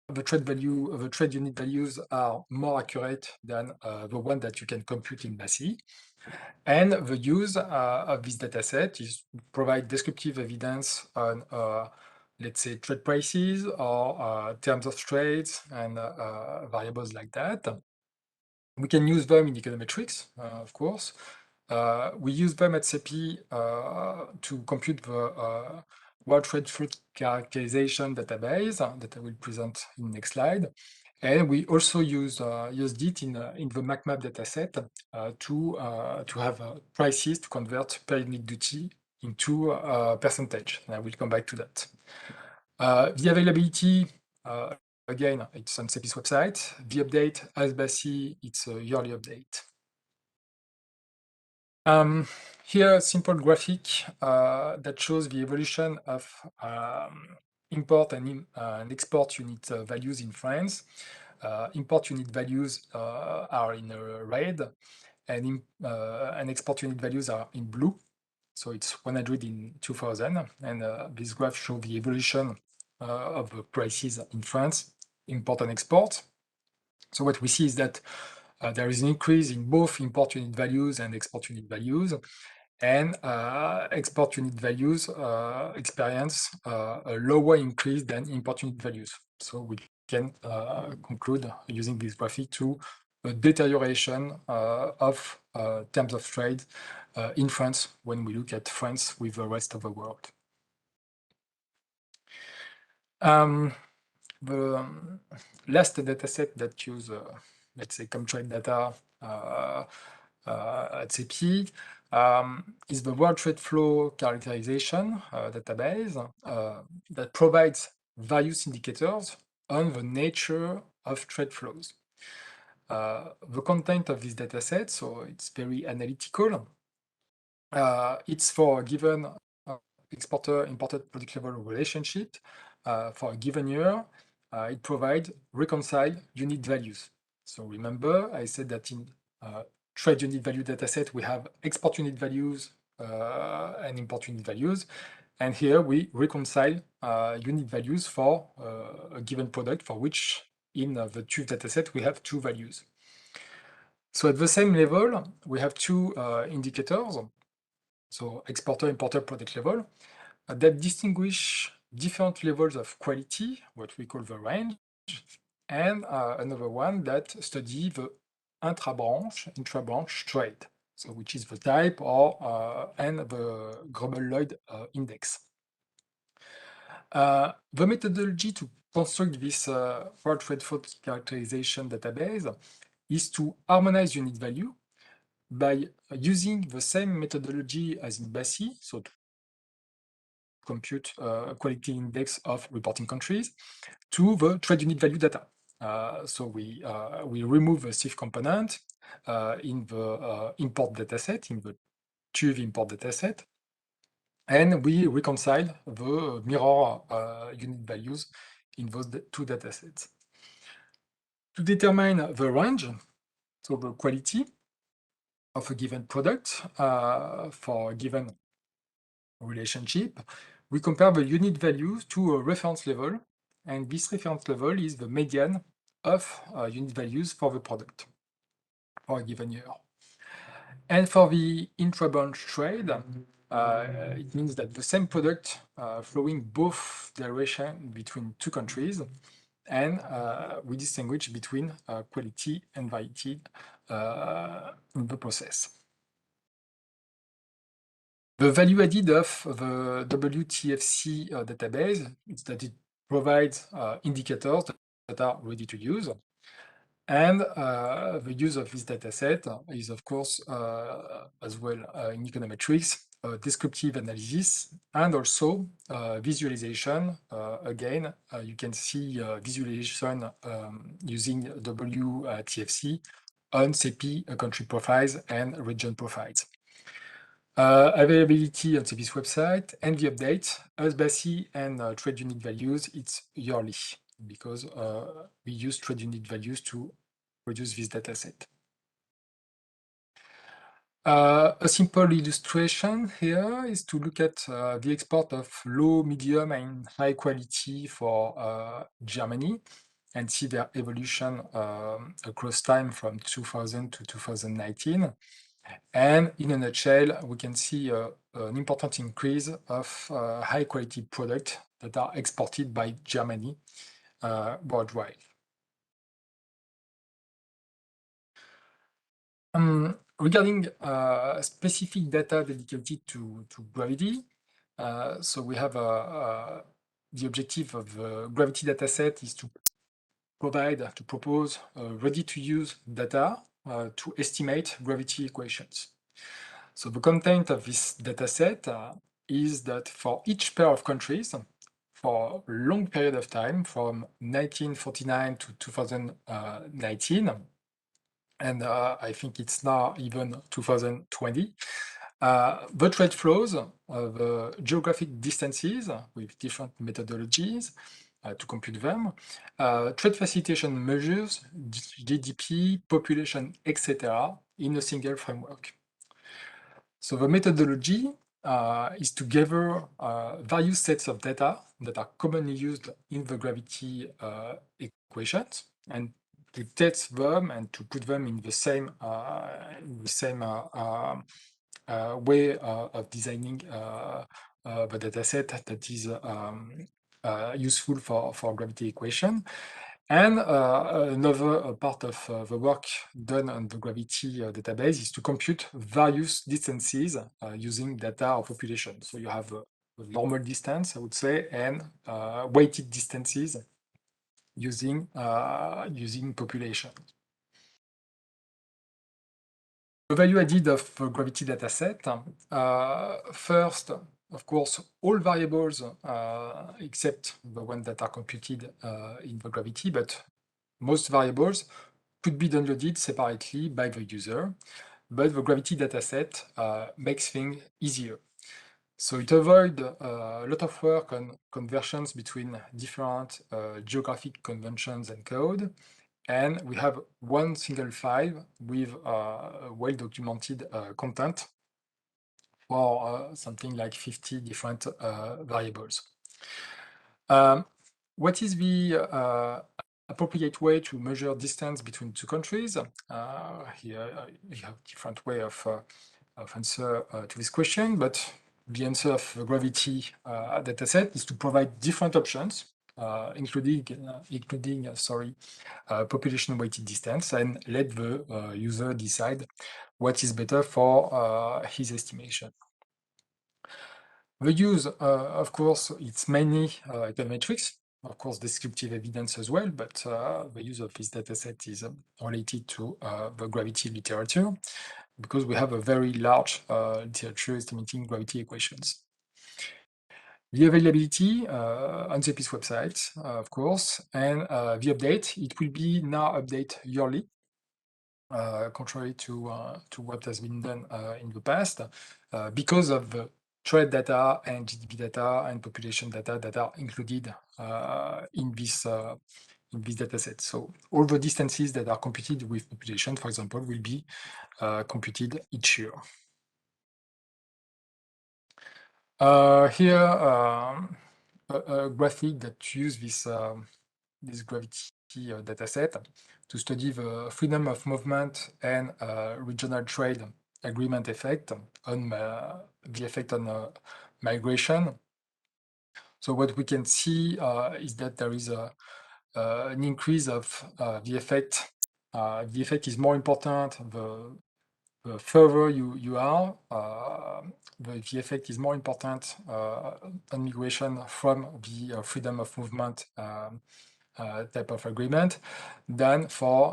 Speaker 1: the trade unit values are more accurate than the one that you can compute in BASI. And the use of this dataset is to provide descriptive evidence on, let's say, trade prices or terms of trades and variables like that. We can use them in econometrics, of course. We use them at CEPII to compute the World Trade Flow Characterization database that I will present in the next slide. And we also used it in the MacMap dataset to have prices to convert per unit duty into percentage. And I will come back to that. The availability, again, it's on CEPII's website. The update, as BASI, it's a yearly update. Here, a simple graphic that shows the evolution of import and export unit values in France. Import unit values are in red, and export unit values are in blue. So it's 100 in 2000, and this graph shows the evolution of the prices in France, import and export. So what we see is that there is an increase in both import unit values and export unit values, and export unit values experience a lower increase than import unit values. So we can conclude using this graphic to a deterioration of terms of trade in France when we look at France with the rest of the world. The last dataset that use, let's say, trade data at CEPII is the World Trade Flow Characterization database that provides various indicators on the nature of trade flows. The content of this dataset, so it's very analytical. It's for a given exporter-imported product level relationship for a given year. It provides reconciled unit values. So remember, I said that in trade unit value dataset, we have export unit values and import unit values. And here we reconcile unit values for a given product for which in the TÜV dataset, we have two values. So at the same level, we have two indicators. So exporter-importer product level that distinguish different levels of quality, what we call the range, and another one that study the intra-branch trade, so which is the type or and the Grobel-Lloyd index. The methodology to construct this World Trade Flow Characterization database is to harmonize unit value by using the same methodology as in BASI, so to compute quality index of reporting countries, to the trade unit value data. So we remove the CIF component in the import dataset, in the TÜV import dataset, and we reconcile the mirror unit values in those two datasets. To determine the range, so the quality of a given product for a given relationship, we compare the unit values to a reference level, and this reference level is the median of unit values for the product for a given year. And for the intra-branch trade, it means that the same product flowing both direction between two countries, and we distinguish between quality and variety in the process. The value added of the WTFC database is that it provides indicators that are ready to use. And the use of this dataset is, of course, as well in econometrics, descriptive analysis, and also visualization. Again, you can see visualization using WTFC on CEPII country profiles and region profiles. Availability on CEPII's website and the update, as BASI and trade unit values, it's yearly because we use trade unit values to produce this dataset. A simple illustration here is to look at the export of low, medium, and high quality for Germany and see their evolution across time from 2000 to 2019. And in a nutshell, we can see an important increase of high quality products that are exported by Germany worldwide. Regarding specific data dedicated to gravity, So we have the objective of the gravity dataset is to propose ready-to-use data to estimate gravity equations. So the content of this dataset is that for each pair of countries, for a long period of time, from 1949 to 2019, and I think it's now even 2020, the trade flows, the geographic distances with different methodologies to compute them, trade facilitation measures, GDP, population, etc., in a single framework. So the methodology is to gather various sets of data that are commonly used in the gravity equations and to test them and to put them in the same way of designing the dataset that is useful for gravity equation. And another part of the work done on the gravity database is to compute various distances using data of population. So you have a normal distance, I would say, and weighted distances using population. The value added of the gravity dataset, first, of course, all variables except the ones that are computed in the gravity, but most variables could be downloaded separately by the user, but the gravity dataset makes things easier. So it avoids a lot of work on conversions between different geographic conventions and code. And we have one single file with well-documented content for something like 50 different variables. What is the appropriate way to measure distance between two countries? Here you have different way of answer to this question, but the answer of the gravity dataset is to provide different options, including population weighted distance, and let the user decide what is better for his estimation. The use, of course, it's mainly econometrics, of course, descriptive evidence as well, but the use of this dataset is related to the gravity literature, because we have a very large literature estimating gravity equations. The availability on the CEPII's website, of course, and the update, it will be now update yearly, contrary to what has been done in the past, because of the trade data and GDP data and population data that are included in this dataset. So all the distances that are computed with population, for example, will be computed each year. Here, a graphic that uses this gravity dataset to study the freedom of movement and regional trade agreement effect on the effect on migration. So what we can see is that there is an increase of the effect. The effect is more important the further you are, the effect is more important on migration from the freedom of movement type of agreement than for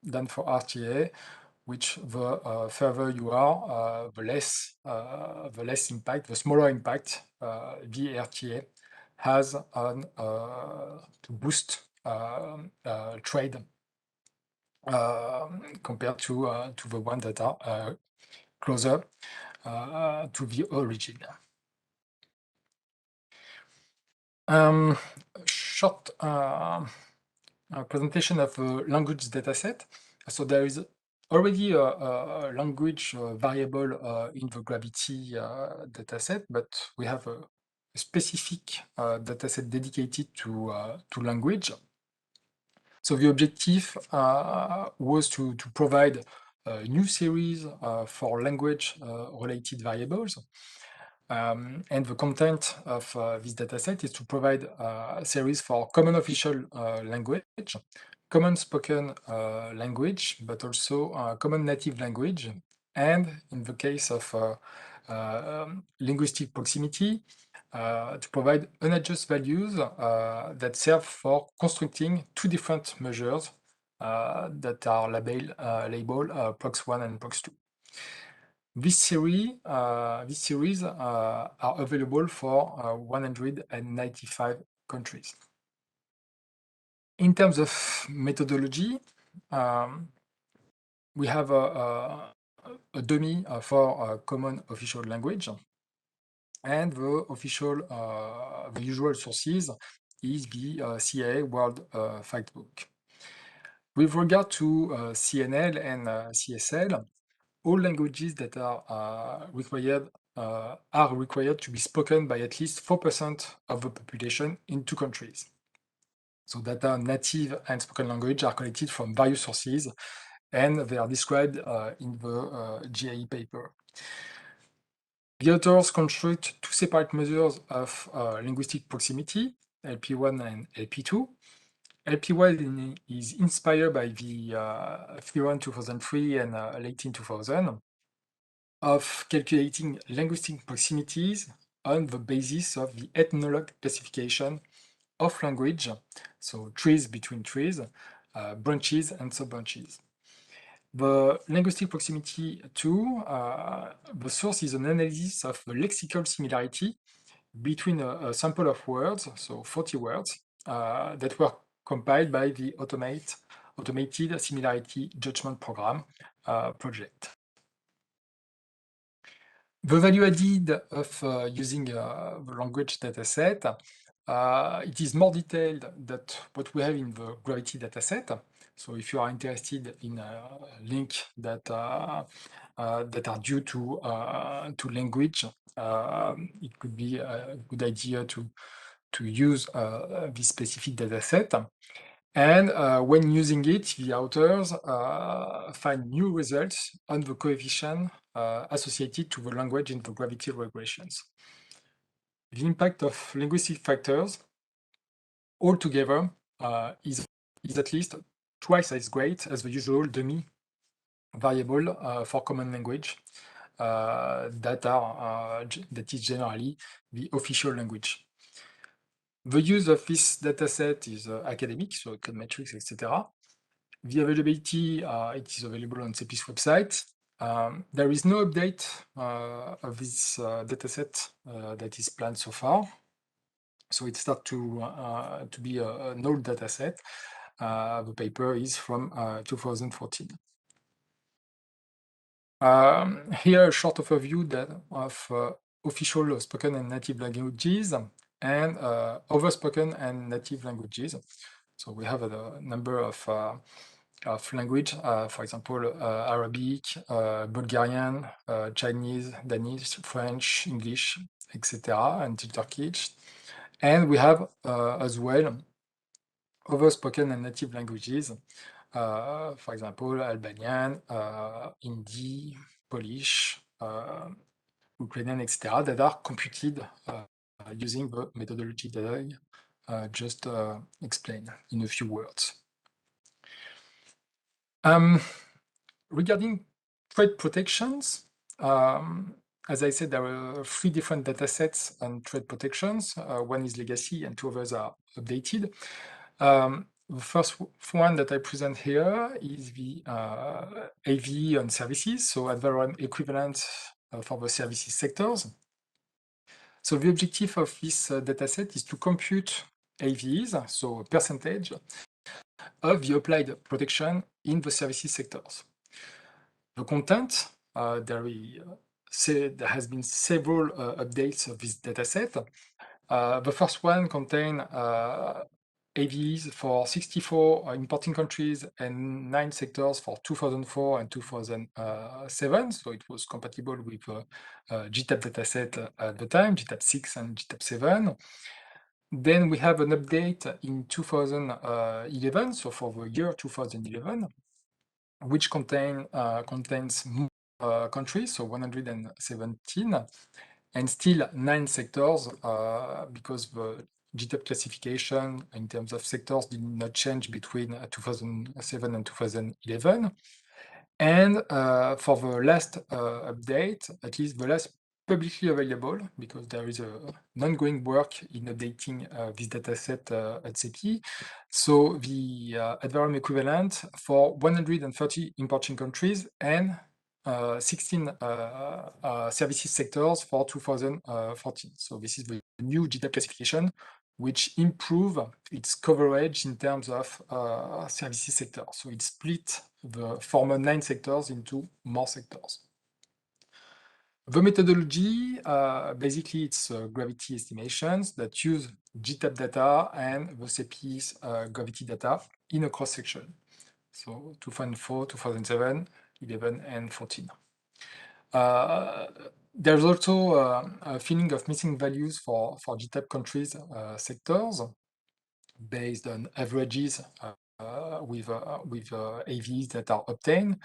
Speaker 1: RTA, which the further you are, the less impact, the smaller impact the RTA has on to boost trade compared to the ones that are closer to the origin. Short presentation of a language dataset. So there is already a language variable in the gravity dataset, but we have a specific dataset dedicated to language. So the objective was to provide a new series for language-related variables. And the content of this dataset is to provide a series for common official language, common spoken language, but also common native language, and in the case of linguistic proximity, to provide unadjusted values that serve for constructing two different measures that are labeled prox1 and prox2. This series are available for 195 countries. In terms of methodology, we have a dummy for a common official language, and the usual sources is the CIA World Factbook. With regard to CNL and CSL, all languages that are required to be spoken by at least 4% of the population in two countries. So data native and spoken language are collected from various sources, and they are described in the GAE paper. The authors construct two separate measures of linguistic proximity, LP1 and LP2. LP1 is inspired by the FIRON 2003 and Leighton 2000 of calculating linguistic proximities on the basis of the ethnologue classification of language, so trees between trees, branches and sub-branches. The linguistic proximity 2, the source is an analysis of the lexical similarity between a sample of words, so 40 words, that were compiled by the Automated Similarity Judgment Program project. The value added of using the language dataset, it is more detailed than what we have in the gravity dataset. So if you are interested in a link that are due to language, it could be a good idea to use this specific dataset. And when using it, the authors find new results on the coefficient associated to the language in the gravity regressions. The impact of linguistic factors altogether is at least twice as great as the usual dummy variable for common language that is generally the official language. The use of this dataset is academic, so econometrics, etc. The availability, it is available on CEPII's website. There is no update of this dataset that is planned so far. So it starts to be an old dataset. The paper is from 2014. Here, a short overview of official spoken and native languages and other spoken and native languages. So we have a number of language, for example, Arabic, Bulgarian, Chinese, Danish, French, English, etc., and Turkish. And we have as well other spoken and native languages, for example, Albanian, Hindi, Polish, Ukrainian, etc., that are computed using the methodology that I just explained in a few words. Regarding trade protections, as I said, there are 3 different data sets on trade protections. One is legacy and 2 others are updated. The first one that I present here is the AV on services, so environment equivalent for the services sectors. So the objective of this dataset is to compute AVs, so a percentage of the applied protection in the services sectors. The content, there has been several updates of this dataset. The first one contains AVs for 64 importing countries and 9 sectors for 2004 and 2007. So it was compatible with GTAP dataset at the time, GTAP 6 and GTAP 7. Then we have an update in 2011, so for the year 2011, which contains more countries, so 117, and still 9 sectors, because the GTAP classification in terms of sectors did not change between 2007 and 2011. And for the last update, at least the last publicly available, because there is an ongoing work in updating this dataset at CEPII. So the adverum equivalent for 130 importing countries and 16 services sectors for 2014. So this is the new GTAP classification, which improve its coverage in terms of services sector. So it split the former 9 sectors into more sectors. The methodology, basically it's gravity estimations that use GTAP data and the CEPI's gravity data in a cross-section. So 2004, 2007, 11, and 14. There's also a feeling of missing values for GTAP countries sectors based on averages with AVs that are obtained.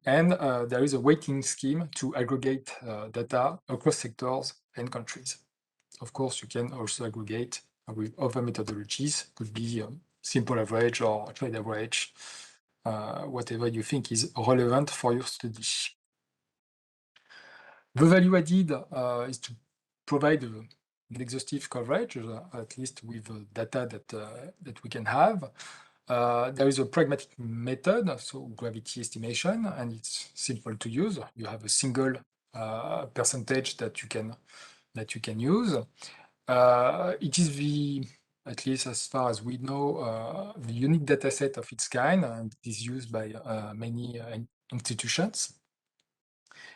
Speaker 1: And there is a weighting scheme to aggregate data across sectors and countries. Of course, you can also aggregate with other methodologies, could be simple average or trade average, whatever you think is relevant for your study. The value added is to provide an exhaustive coverage, at least with the data that we can have. There is a pragmatic method, so gravity estimation, and it's simple to use. You have a single percentage that you can use. It is at least as far as we know, the unique data set of its kind, and it is used by many institutions.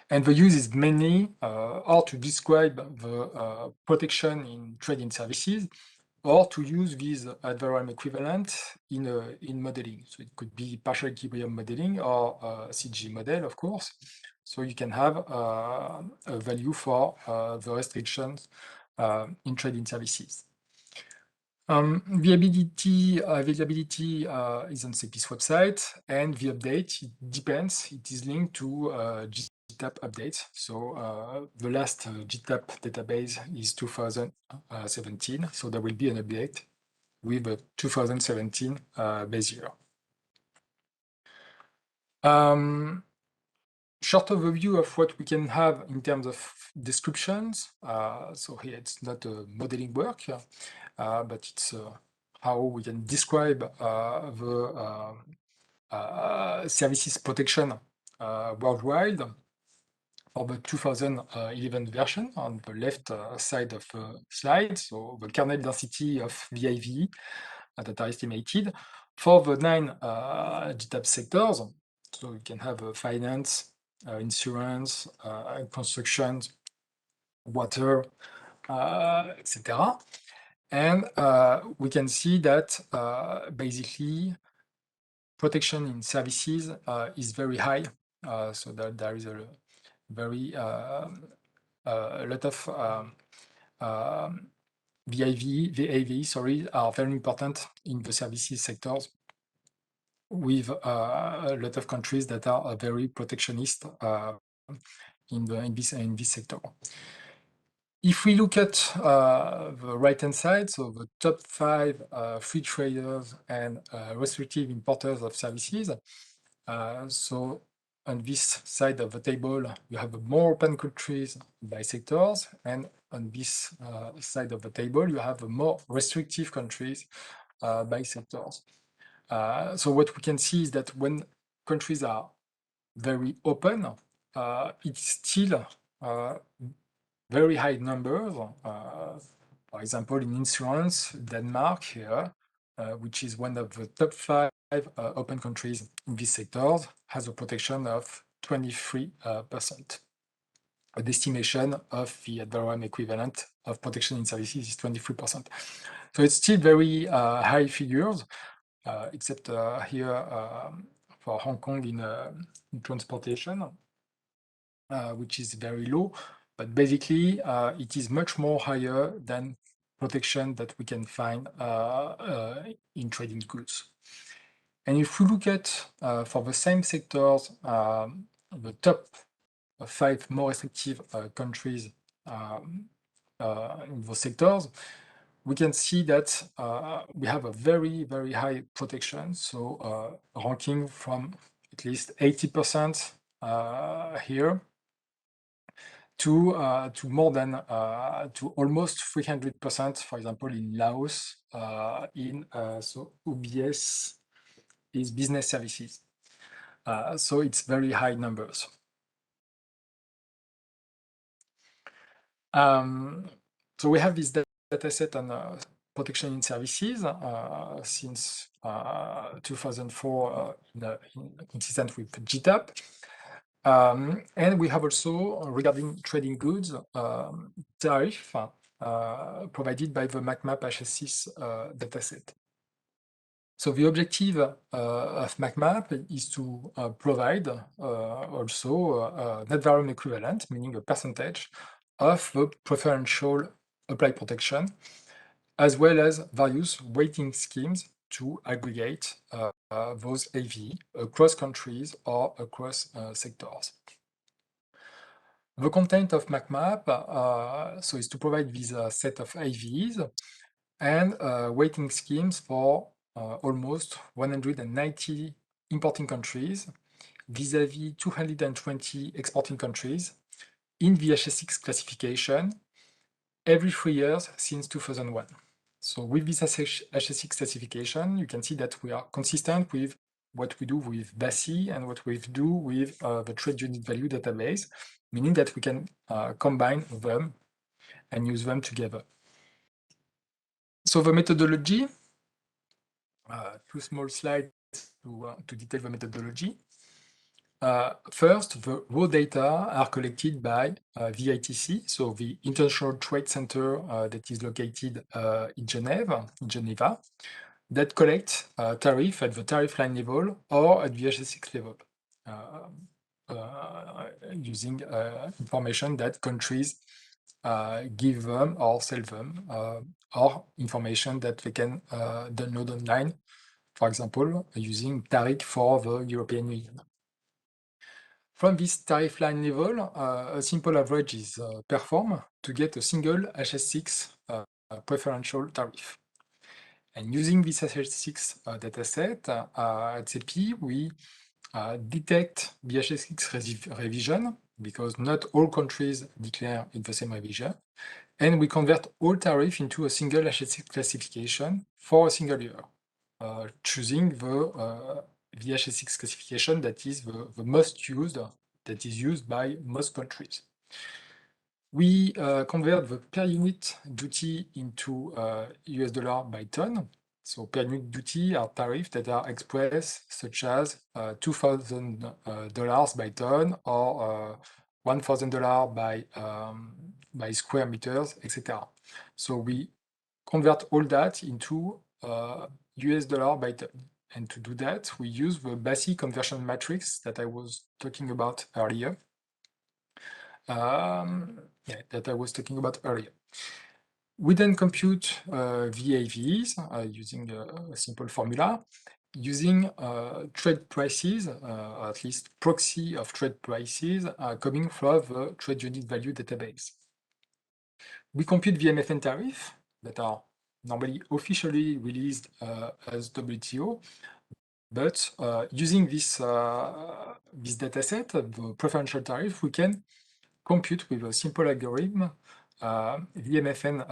Speaker 1: And the use is mainly or to describe the protection in trading services, or to use this adverum equivalent in modeling. So it could be partial equilibrium modeling or CG model, of course. So you can have a value for the restrictions in trading services. The availability is on CEPI's website, and the update, it depends. It is linked to GTAP updates. So the last GTAP database is 2017. So there will be an update with the 2017 base year. Short overview of what we can have in terms of descriptions. So here it's not a modeling work, but it's how we can describe the services protection worldwide for the 2011 version on the left side of the slide. So the kernel density of VIV that are estimated for the 9 GTAP sectors. So you can have finance, insurance, construction, water, etc. And we can see that basically protection in services is very high. So that there is a very a lot of VAV, sorry, are very important in the services sectors, with a lot of countries that are very protectionist in this sector. If we look at the right-hand side, so the top 5 free traders and restrictive importers of services. So on this side of the table, you have more open countries by sectors, and on this side of the table, you have more restrictive countries by sectors. So what we can see is that when countries are very open, it's still very high numbers. For example, in insurance, Denmark here, which is one of the top 5 open countries in these sectors, has a protection of 23%. The estimation of the adverum equivalent of protection in services is 23%. So it's still very high figures, except here for Hong Kong in transportation, which is very low. But basically, it is much more higher than protection that we can find in trading goods. And if we look at, for the same sectors, the top 5 more restrictive countries in those sectors, we can see that we have a very, very high protection, so ranking from at least 80% here, to more than to almost 300%, for example, in Laos. So OBS is business services. So it's very high numbers. So we have this data set on protection in services since 2004, consistent with GTAP. And we have also, regarding trading goods, tariff provided by the MacMap HS6 dataset. So the objective of MacMap is to provide also net variable equivalent, meaning a percentage of the preferential applied protection, as well as various weighting schemes to aggregate those AV across countries or across sectors. The content of MacMap so is to provide this set of AVs and weighting schemes for almost 190 importing countries vis-à-vis 220 exporting countries in the HS6 classification every 3 years since 2001. So with this HS6 classification, you can see that we are consistent with what we do with BASI and what we do with the trade unit value database, meaning that we can combine them and use them together. So the methodology, 2 small slides to detail the methodology. First, the raw data are collected by VITC, so the International Trade Center that is located in Geneva, that collects tariff at the tariff line level or at the HS6 level, using information that countries give them or sell them, or information that they can download online, for example, using Tariff for the European Union. From this tariff line level, a simple average is performed to get a single HS6 preferential tariff. And using this HS6 dataset at CEPII, we detect the HS6 revision, because not all countries declare in the same revision, and we convert all tariff into a single HS6 classification for a single year, choosing the HS6 classification that is the most used, that is used by most countries. We convert the per unit duty into US dollar by ton. So per unit duty are tariffs that are expressed, such as $2,000 by ton or $1,000 by square meters, etc. So we convert all that into US dollar by ton. And to do that, we use the BASI conversion matrix that I was talking about earlier. We then compute VAVs using a simple formula, using trade prices, at least proxy of trade prices, coming from the trade unit value database. We compute VMFN tariff that are normally officially released as WTO, but using this dataset, the preferential tariff, we can compute with a simple algorithm VMFN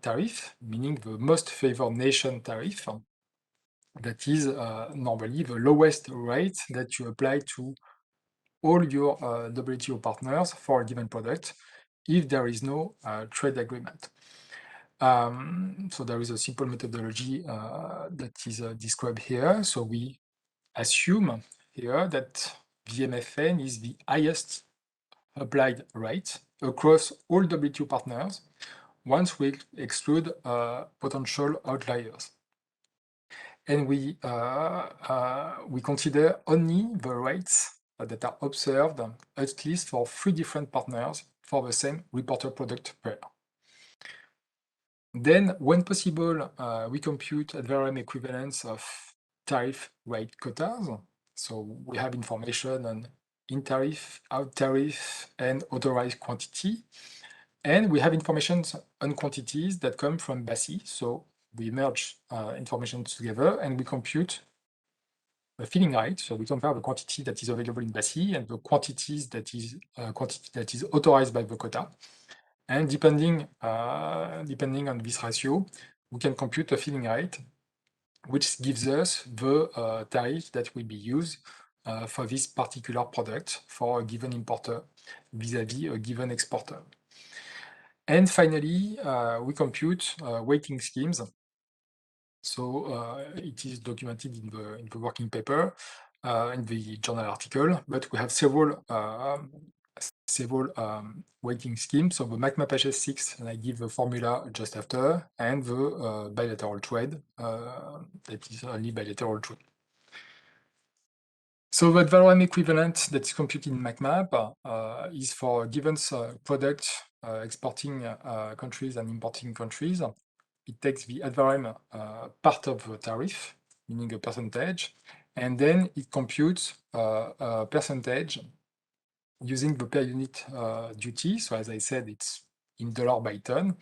Speaker 1: tariff, meaning the most favored nation tariff, that is normally the lowest rate that you apply to all your WTO partners for a given product if there is no trade agreement. So there is a simple methodology that is described here. So we assume here that VMFN is the highest applied rate across all WTO partners once we exclude potential outliers. And we consider only the rates that are observed at least for 3 different partners for the same reporter product pair. Then, when possible, we compute ad valorem equivalence of tariff rate quotas. So we have information on in tariff, out tariff, and authorized quantity. And we have information on quantities that come from BASI. So we merge information together and we compute filling rate. So we compare the quantity that is available in BASI and the quantity that is authorized by the quota. And depending on this ratio, we can compute a filling rate, which gives us the tariff that will be used for this particular product for a given importer vis-à-vis a given exporter. And finally, we compute weighting schemes. So it is documented in the working paper, in the journal article, but we have several weighting schemes. So the MacMap HS6, and I give the formula just after, and the bilateral trade, that is only bilateral trade. So the Valorem equivalent that is computed in MacMap is for a given product exporting countries and importing countries. It takes the ad valorem part of the tariff, meaning a percentage, and then it computes a percentage using the per unit duty. So as I said, it's in dollar by ton,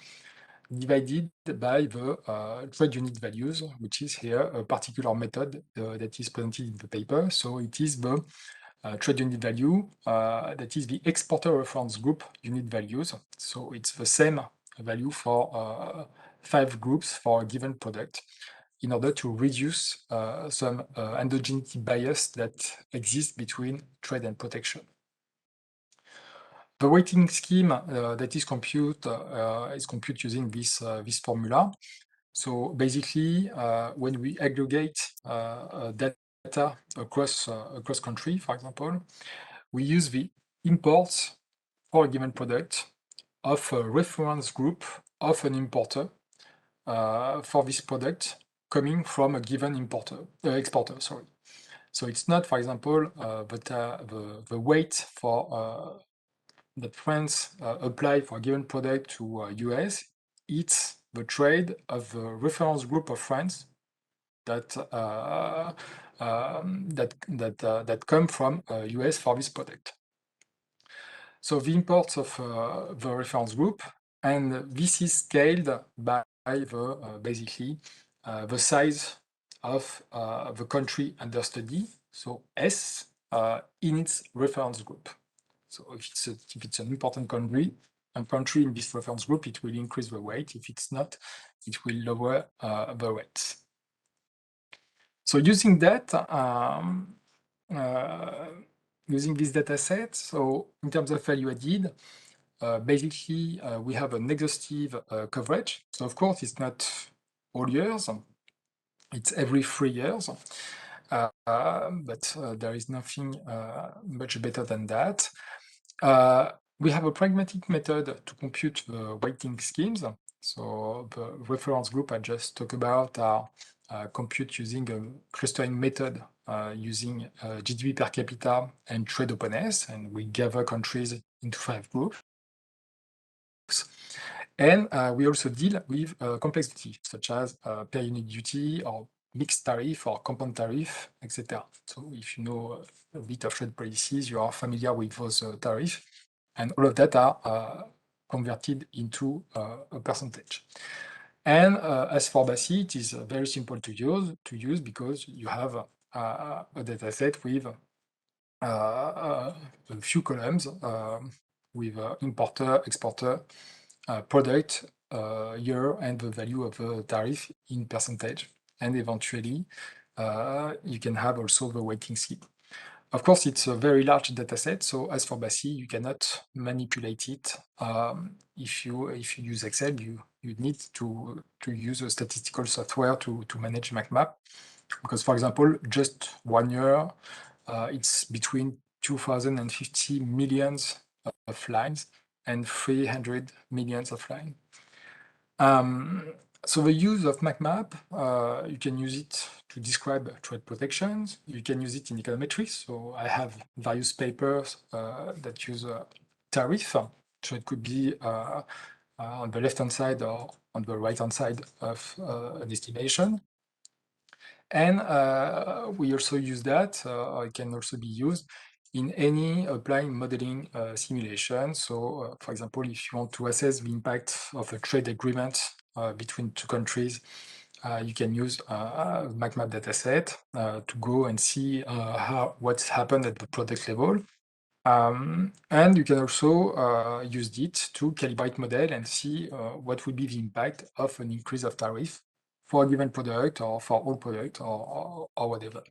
Speaker 1: divided by the trade unit values, which is here a particular method that is presented in the paper. So it is the trade unit value, that is the exporter reference group unit values. So it's the same value for 5 groups for a given product in order to reduce some endogeneity bias that exists between trade and protection. The weighting scheme that is computed using this formula. So basically, when we aggregate data across country, for example, we use the imports for a given product of a reference group of an importer for this product coming from a given exporter. Sorry. So it's not, for example, the weight for that France apply for a given product to US. It's the trade of the reference group of France that come from US for this product. So the imports of the reference group, and this is scaled by the basically the size of the country under study, so S, in its reference group. So if it's an important country in this reference group, it will increase the weight. If it's not, it will lower the weight. So using that, using this data set, so in terms of value added, basically we have an exhaustive coverage. So of course, it's not all years, it's every 3 years. But there is nothing much better than that. We have a pragmatic method to compute the weighting schemes. So the reference group I just talked about are compute using a clustering method using GDP per capita and trade openness, and we gather countries into 5 groups. And we also deal with complexity, such as per unit duty or mixed tariff or compound tariff, etc. So if you know a bit of trade policies, you are familiar with those tariffs, and all of that are converted into a percentage. And as for BASI, it is very simple to use because you have a data set with a few columns with importer, exporter, product, year, and the value of the tariff in percentage. And eventually, you can have also the weighting scheme. Of course, it's a very large data set. So as for BASI, you cannot manipulate it. If you use Excel, you need to use a statistical software to manage MacMap. Because, for example, just 1 year, it's between 2,050 millions of lines and 300 millions of lines. So the use of MacMap, you can use it to describe trade protections. You can use it in econometrics. So I have various papers that use tariff. So it could be on the left-hand side or on the right-hand side of an estimation. And we also use that, or it can also be used in any applying modeling simulation. So, for example, if you want to assess the impact of a trade agreement between 2 countries you can use MacMap dataset to go and see what's happened at the product level. And you can also use it to calibrate model and see what would be the impact of an increase of tariff for a given product or for all product or whatever.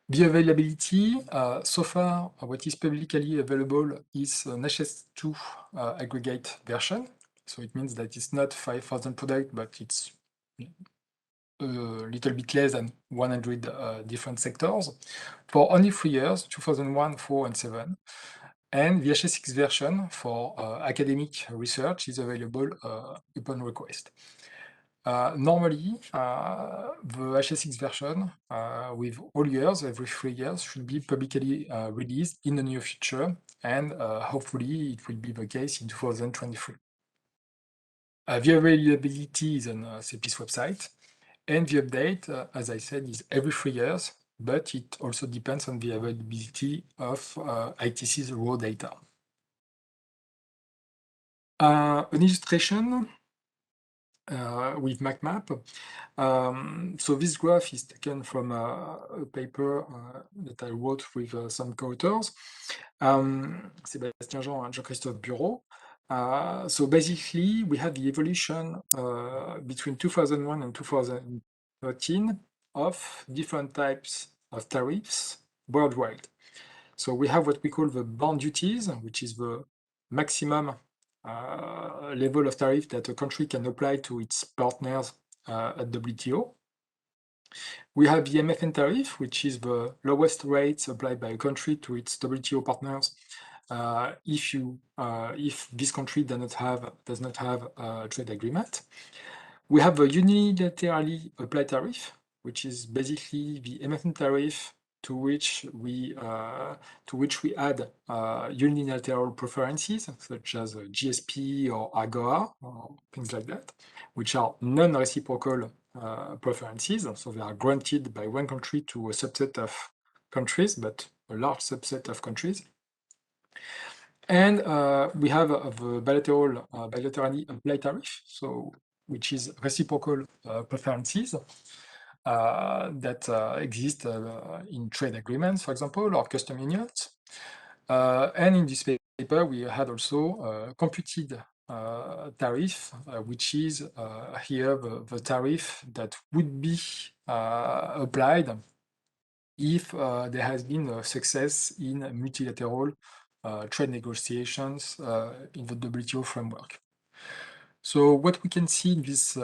Speaker 1: The availability, so far, what is publicly available is an HS2 aggregate version. So it means that it's not 5,000 products, but it's a little bit less than 100 different sectors for only 3 years, 2001, 4, and 7. And the HS6 version for academic research is available upon request. Normally, the HS6 version with all years, every 3 years, should be publicly released in the near future, and hopefully it will be the case in 2023. The availability is on CEPII's website, and the update, as I said, is every 3 years, but it also depends on the availability of ITC's raw data. An illustration with MacMap. So this graph is taken from a paper that I wrote with some co-authors, Sébastien Jean and Jean-Christophe Bureau. So basically, we have the evolution between 2001 and 2013 of different types of tariffs worldwide. So we have what we call the bond duties, which is the maximum level of tariff that a country can apply to its partners at WTO. We have the MFN tariff, which is the lowest rates applied by a country to its WTO partners if this country does not have a trade agreement. We have a unilaterally applied tariff, which is basically the MFN tariff to which we add unilateral preferences such as GSP or AGOA or things like that, which are non-reciprocal preferences. So they are granted by one country to a subset of countries, but a large subset of countries. And we have the bilaterally applied tariff, so which is reciprocal preferences that exist in trade agreements, for example, or custom unions. And in this paper, we had also computed tariff, which is here the tariff that would be applied if there has been a success in multilateral trade negotiations in the WTO framework. So what we can see in this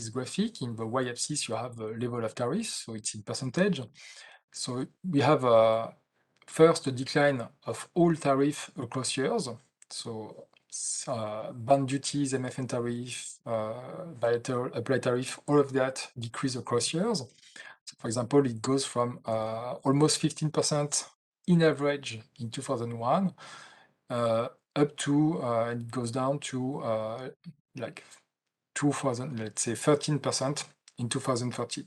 Speaker 1: graphic, in the y-axis, you have the level of tariff, so it's in percentage. So we have first a decline of all tariff across years. So bond duties, MFN tariff, bilateral applied tariff, all of that decrease across years. So for example, it goes from almost 15% in average in 2001 up to it goes down to like 2000, let's say 13% in 2030.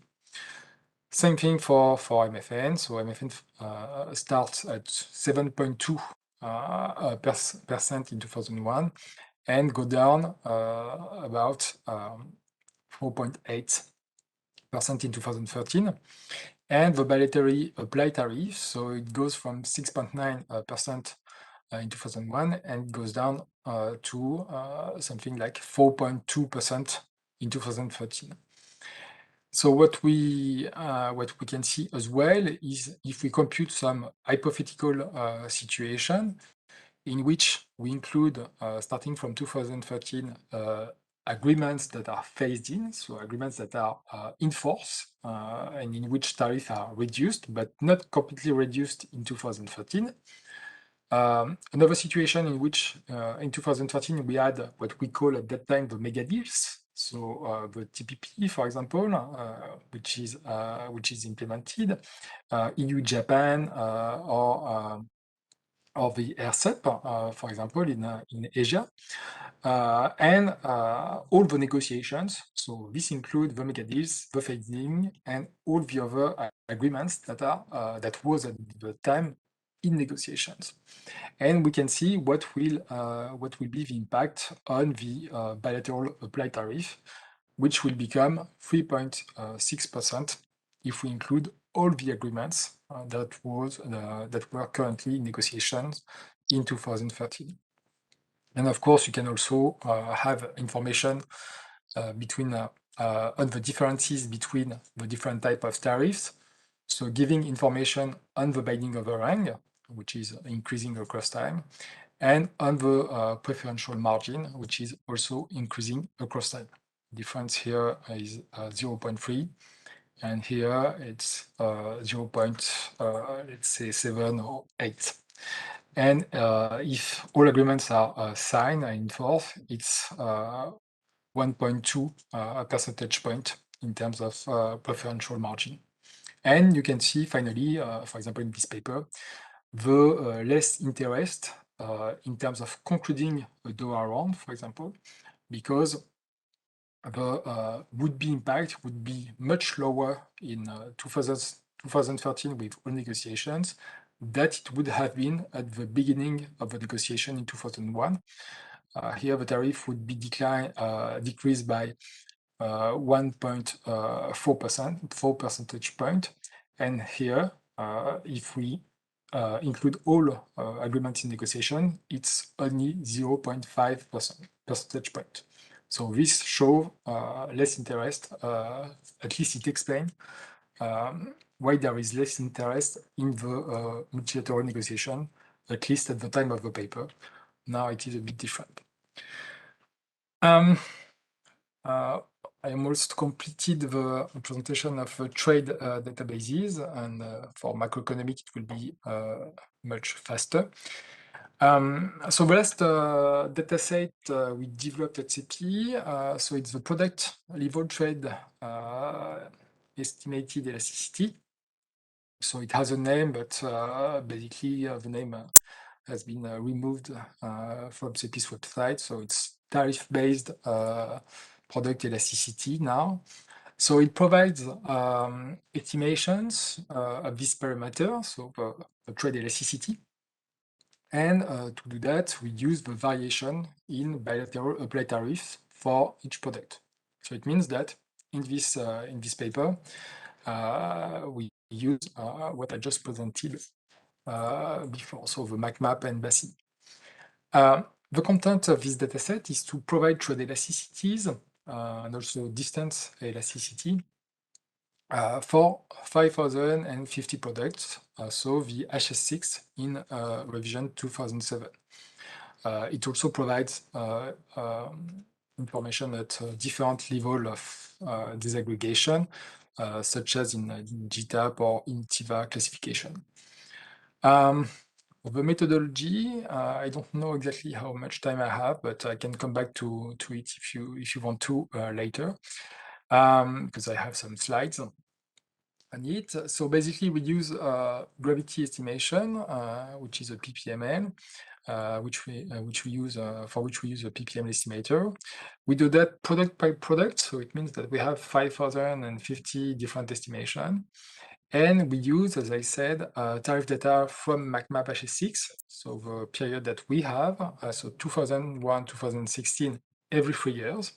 Speaker 1: Same thing for MFN. So MFN starts at 7.2% in 2001 and go down about 4.8% in 2013. And the bilaterally applied tariff, so it goes from 6.9% in 2001 and goes down to something like 4.2% in 2013. So what we can see as well is if we compute some hypothetical situation in which we include, starting from 2013, agreements that are phased in, so agreements that are in force and in which tariffs are reduced, but not completely reduced in 2013. Another situation in which in 2013 we had what we call at that time the mega deals. So the TPP, for example, which is implemented, EU, Japan, or the RCEP, for example, in Asia, and all the negotiations. So this includes the mega deals, the phasing, and all the other agreements that was at the time in negotiations. And we can see what will be the impact on the bilateral applied tariff which will become 3.6% if we include all the agreements that were currently in negotiations in 2013. And of course, you can also have information between on the differences between the different type of tariffs. So giving information on the binding overhang, which is increasing across time, and on the preferential margin, which is also increasing across time. Difference here is 0.3, and here it's 0.7 or 8. And if all agreements are signed and enforced, it's 1.2 percentage point in terms of preferential margin. And you can see finally, for example, in this paper, the less interest in terms of concluding a Doha round, for example, because the would-be impact would be much lower in 2013 with all negotiations that it would have been at the beginning of the negotiation in 2001. Here, the tariff would be decreased by 1.4%, 4 percentage point. And here, if we include all agreements in negotiation, it's only 0.5 percentage point. So this shows less interest, at least it explains why there is less interest in the multilateral negotiation, at least at the time of the paper. Now it is a bit different. I almost completed the presentation of trade databases, and for macroeconomic, it will be much faster. So the last dataset we developed at CEPII, so it's the product level trade estimated elasticity. So it has a name, but basically the name has been removed from CEPI's website. So it's tariff-based product elasticity now. So it provides estimations of this parameter, so the trade elasticity. And to do that, we use the variation in bilateral applied tariffs for each product. So it means that in this paper, we use what I just presented before, so the MacMap and BASI. The content of this dataset is to provide trade elasticities and also distance elasticity for 5,050 products, so the HS6 in revision 2007. It also provides information at different level of disaggregation, such as in GTAP or in TIVA classification. The methodology, I don't know exactly how much time I have, but I can come back to it if you want to later, because I have some slides on it. So basically, we use gravity estimation, which is a PPML, which we use for which we use a PPM estimator. We do that product by product, so it means that we have 5,050 different estimations. And we use, as I said, tariff data from MacMap HS6, so the period that we have, so 2001, 2016, every 3 years.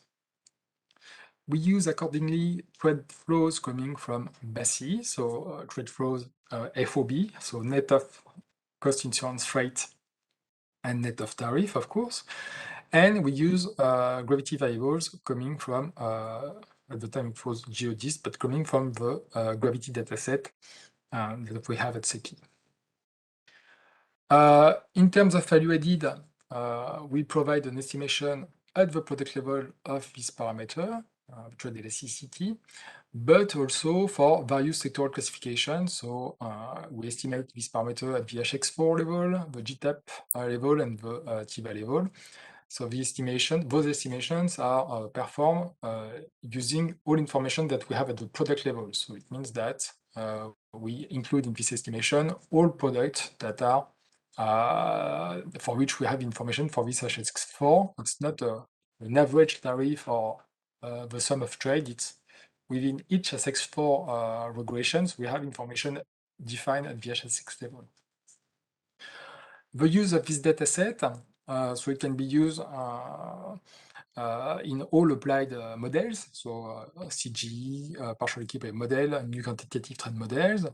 Speaker 1: We use accordingly trade flows coming from BASI, so trade flows FOB, so net of cost insurance rate and net of tariff, of course. And we use gravity variables coming from at the time it was GeoGist, but coming from the gravity dataset that we have at CEPII. In terms of value added, we provide an estimation at the product level of this parameter, trade elasticity, but also for various sectoral classifications. So we estimate this parameter at the HX4 level, the GTAP level, and the TIVA level. So those estimations are performed using all information that we have at the product level. So it means that we include in this estimation all products that are for which we have information for this HX4. It's not an average tariff or the sum of trade. It's within each HX4 regulations, we have information defined at the HX6 level. The use of this dataset, so it can be used in all applied models, so CGE, partial equivalent model, new quantitative trend models.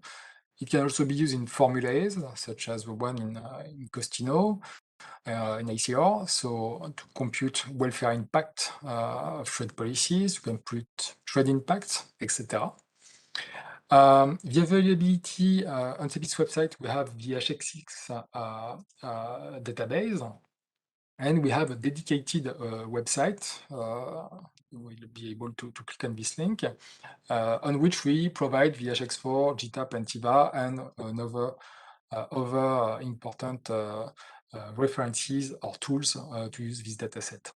Speaker 1: It can also be used in formulas, such as the one in Costino, in ACR, so to compute welfare impact of trade policies, to compute trade impact, etc. The availability on CEPII's website, we have the HX6 database, and we have a dedicated website. You will be able to click on this link, on which we provide the HX4, GTAP, and TIVA, and other important references or tools to use this dataset.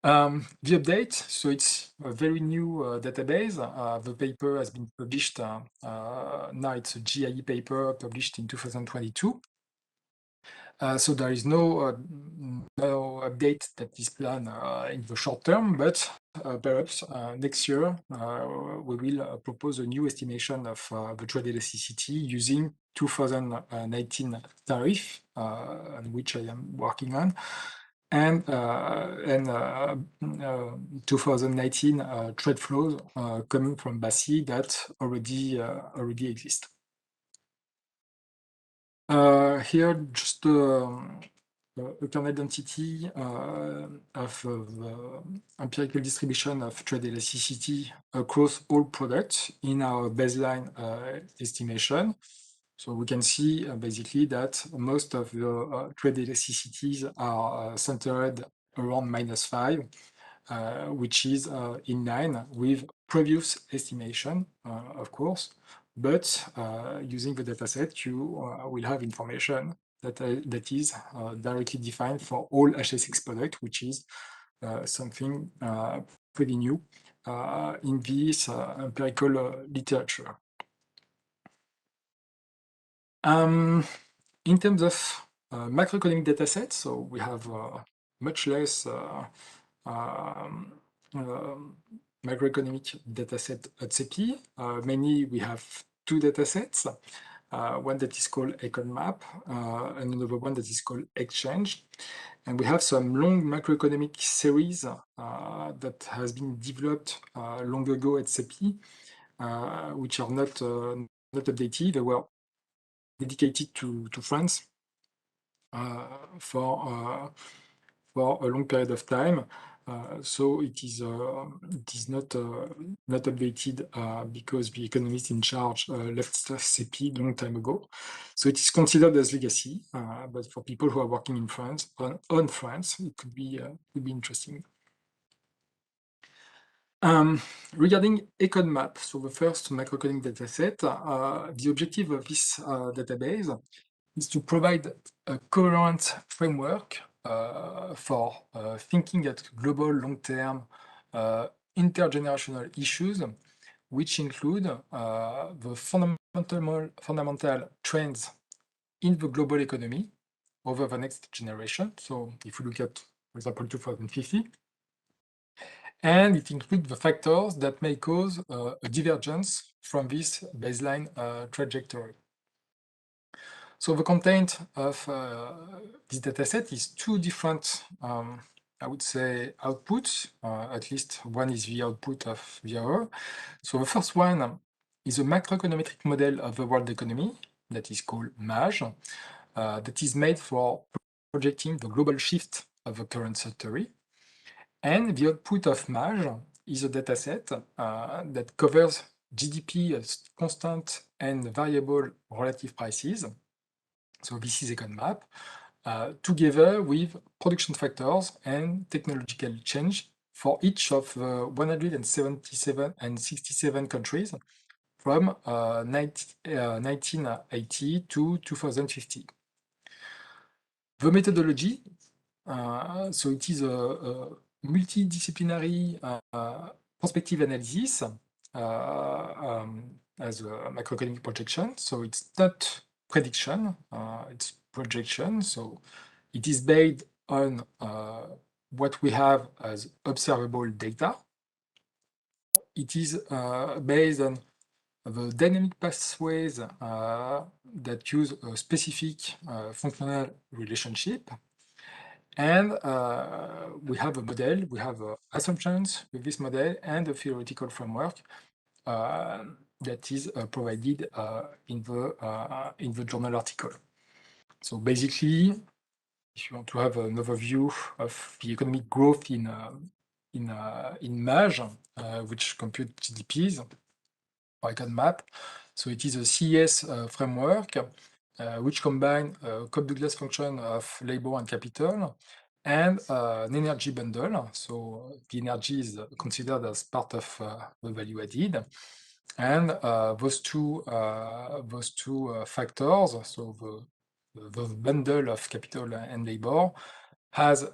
Speaker 1: The update, so it's a very new database. The paper has been published, now it's a GIE paper published in 2022. So there is no update that is planned in the short term, but perhaps next year we will propose a new estimation of the trade elasticity using 2019 tariff, on which I am working on, and 2019 trade flows coming from BASI that already exist. Here, just a kernel density of the empirical distribution of trade elasticity across all products in our baseline estimation. So we can see basically that most of the trade elasticities are centered around -5, which is in line with previous estimation, of course. But using the dataset, you will have information that is directly defined for all HSX products, which is something pretty new in this empirical literature. In terms of macroeconomic datasets, so we have much less macroeconomic dataset at CEPII. Mainly, we have two datasets, one that is called EconMap, and another one that is called Exchange. And we have some long macroeconomic series that has been developed long ago at CEPII, which are not updated. They were dedicated to France for a long period of time. So it is not updated because the economist in charge left CEPII long time ago. So it is considered as legacy, but for people who are working in France, on France, it could be interesting. Regarding EconMap, so the first macroeconomic dataset, the objective of this database is to provide a coherent framework for thinking at global, long-term, intergenerational issues, which include the fundamental trends in the global economy over the next generation. So if we look at, for example, 2050, and it includes the factors that may cause a divergence from this baseline trajectory. So the content of this dataset is two different, I would say, outputs. At least one is the output of the other. So the first one is a macroeconometric model of the world economy that is called MAGE, that is made for projecting the global shift of the current century. And the output of MAGE is a dataset that covers GDP as constant and variable relative prices. So this is EconMap, together with production factors and technological change for each of the 177 and 67 countries from 1980 to 2050. The methodology, so it is a multidisciplinary prospective analysis as a macroeconomic projection. So it's not prediction, it's projection. So it is based on what we have as observable data. It is based on the dynamic pathways that use a specific functional relationship. And we have a model, we have assumptions with this model and a theoretical framework that is provided in the journal article. So basically, if you want to have an overview of the economic growth in MAGE, which compute GDPs, or icon map. So it is a CES framework which combine Cobb-Douglas function of labor and capital and an energy bundle. So the energy is considered as part of the value added. And those two factors, so the bundle of capital and labor, has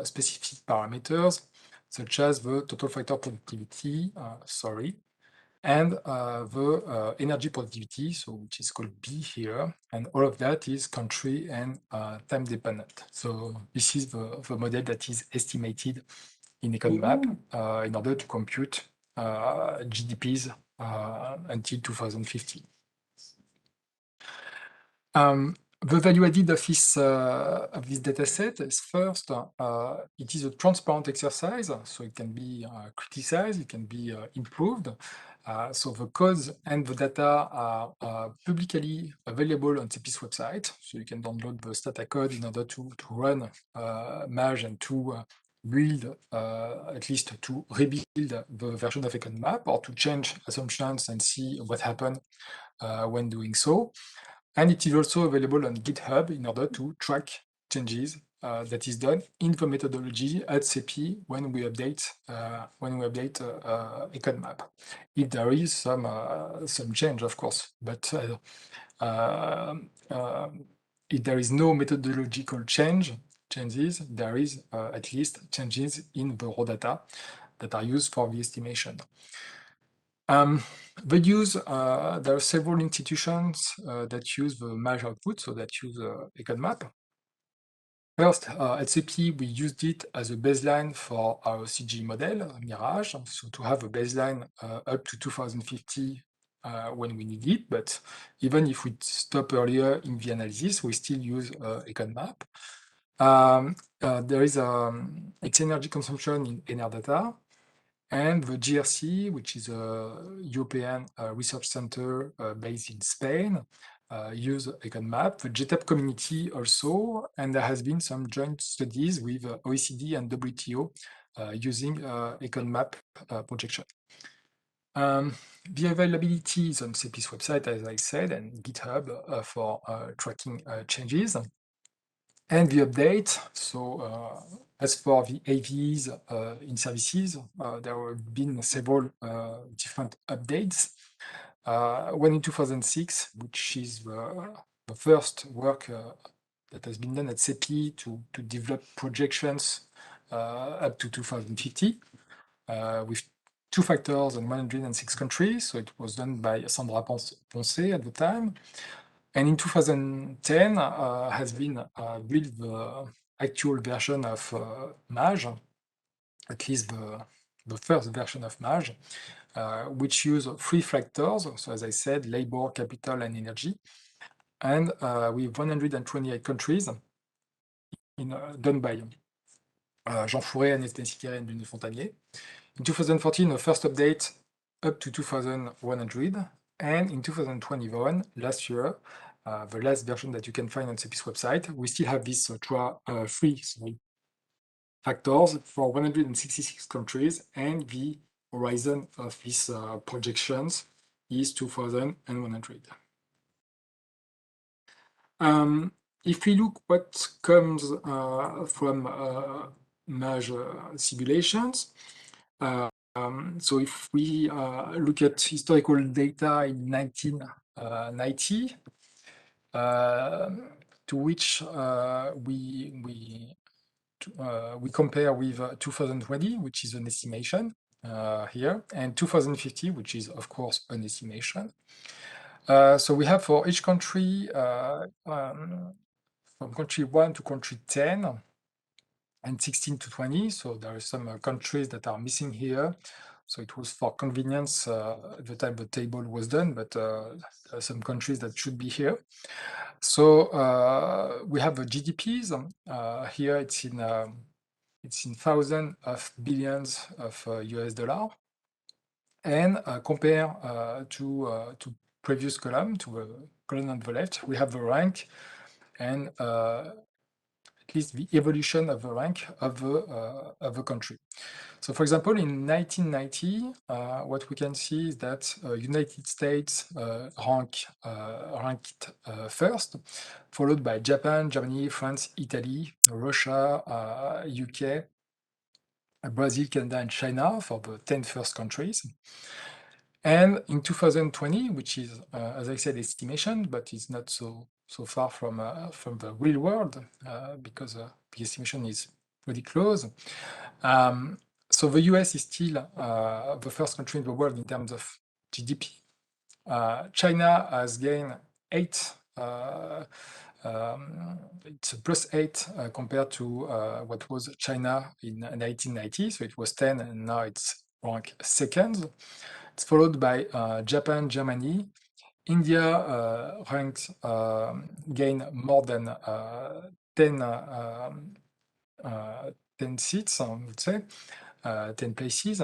Speaker 1: specific parameters such as the total factor productivity, and the energy productivity, so which is called B here, and all of that is country and time dependent. So this is the model that is estimated in EconMap in order to compute GDPs until 2050. The value added of this data set is first, it is a transparent exercise, so it can be criticized, it can be improved. So the codes and the data are publicly available on CEPII's website, so you can download the data code in order to run MAGE and to build, at least to rebuild the version of EconMap or to change assumptions and see what happened when doing so. And it is also available on GitHub in order to track changes that is done in the methodology at CEPII when we update EconMap. If there is some change, of course, but if there is no methodological changes, there is at least changes in the raw data that are used for the estimation. There are several institutions that use the MAGE output, so that use EconMap. First, at CEPII, we used it as a baseline for our CG model, Mirage, so to have a baseline up to 2050 when we need it. But even if we stop earlier in the analysis, we still use EconMap. There is its energy consumption in Enerdata. And the GRC, which is a European research center based in Spain, use EconMap. The GTAP community also, and there has been some joint studies with OECD and WTO using EconMap projection. The availability is on CEPII's website, as I said, and GitHub for tracking changes. And the update, so as for the AVs in services, there have been several different updates. One in 2006, which is the first work that has been done at CEPII to develop projections up to 2050 with 2 factors and 106 countries. So it was done by Sandra Ponce at the time. And in 2010 has been built the actual version of MAGE, at least the first version of MAGE, which use 3 factors. So as I said, labor, capital, and energy. And with 128 countries done by Jean Fouret, Agnès Tensiquet, and Bruno Fontanier. In 2014, the first update up to 2100. And in 2021, last year, the last version that you can find on CEPII's website, we still have these 3 factors for 166 countries, and the horizon of these projections is 2100. If we look what comes from MAGE simulations, so if we look at historical data in 1990, to which we compare with 2020, which is an estimation here, and 2050, which is of course an estimation. So we have for each country, from country 1 to country 10, and 16 to 20. So there are some countries that are missing here. So it was for convenience at the time the table was done, but there are some countries that should be here. So we have the GDPs. Here it's in thousands of billions of US dollar. And compare to previous column, to the column on the left, we have the rank and at least the evolution of the rank of the country. So, for example, in 1990, what we can see is that United States ranked first, followed by Japan, Germany, France, Italy, Russia, UK, Brazil, Canada, and China for the 10 first countries. And in 2020, which is, as I said, estimation, but it's not so far from the real world because the estimation is pretty close. So the US is still the first country in the world in terms of GDP. China has gained 8. It's a +8 compared to what was China in 1990. So it was 10, and now it's ranked second. It's followed by Japan, Germany. India ranked gained more than 10 seats, I would say, 10 places.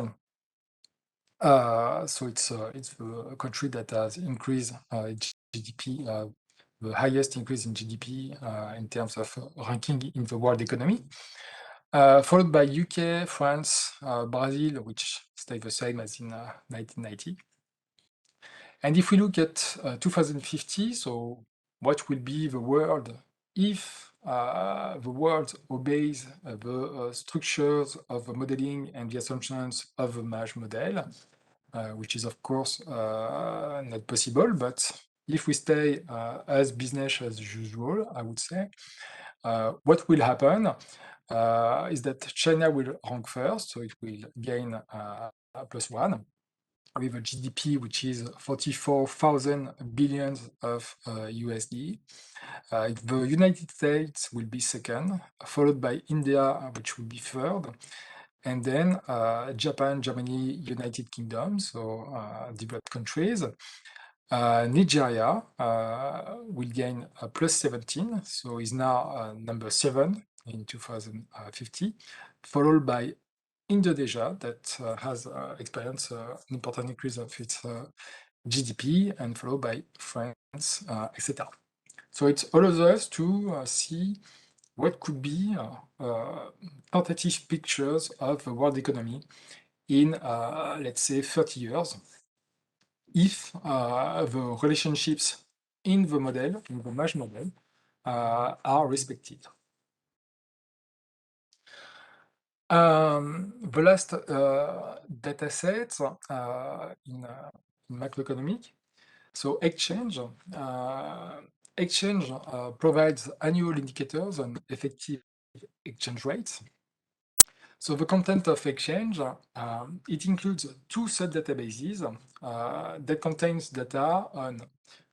Speaker 1: So it's the country that has increased GDP, the highest increase in GDP in terms of ranking in the world economy. Followed by UK, France, Brazil, which stay the same as in 1990. And if we look at 2050, so what will be the world if the world obeys the structures of the modeling and the assumptions of the Maj model, which is of course not possible, but if we stay as business as usual, I would say, what will happen is that China will rank first, so it will gain +1 with a GDP which is 44,000 billions of USD. The United States will be second, followed by India, which will be third, and then Japan, Germany, United Kingdom, so developed countries. Nigeria will gain +17, so is now number 7 in 2050, followed by Indonesia that has experienced an important increase of its GDP, and followed by France, etc. So it allows us to see what could be tentative pictures of the world economy in, let's say, 30 years, if the relationships in the model, in the Maj model, are respected. The last data set in macroeconomic, so exchange. Exchange provides annual indicators on effective exchange rates. So the content of exchange, it includes 2 sub-databases that contains data on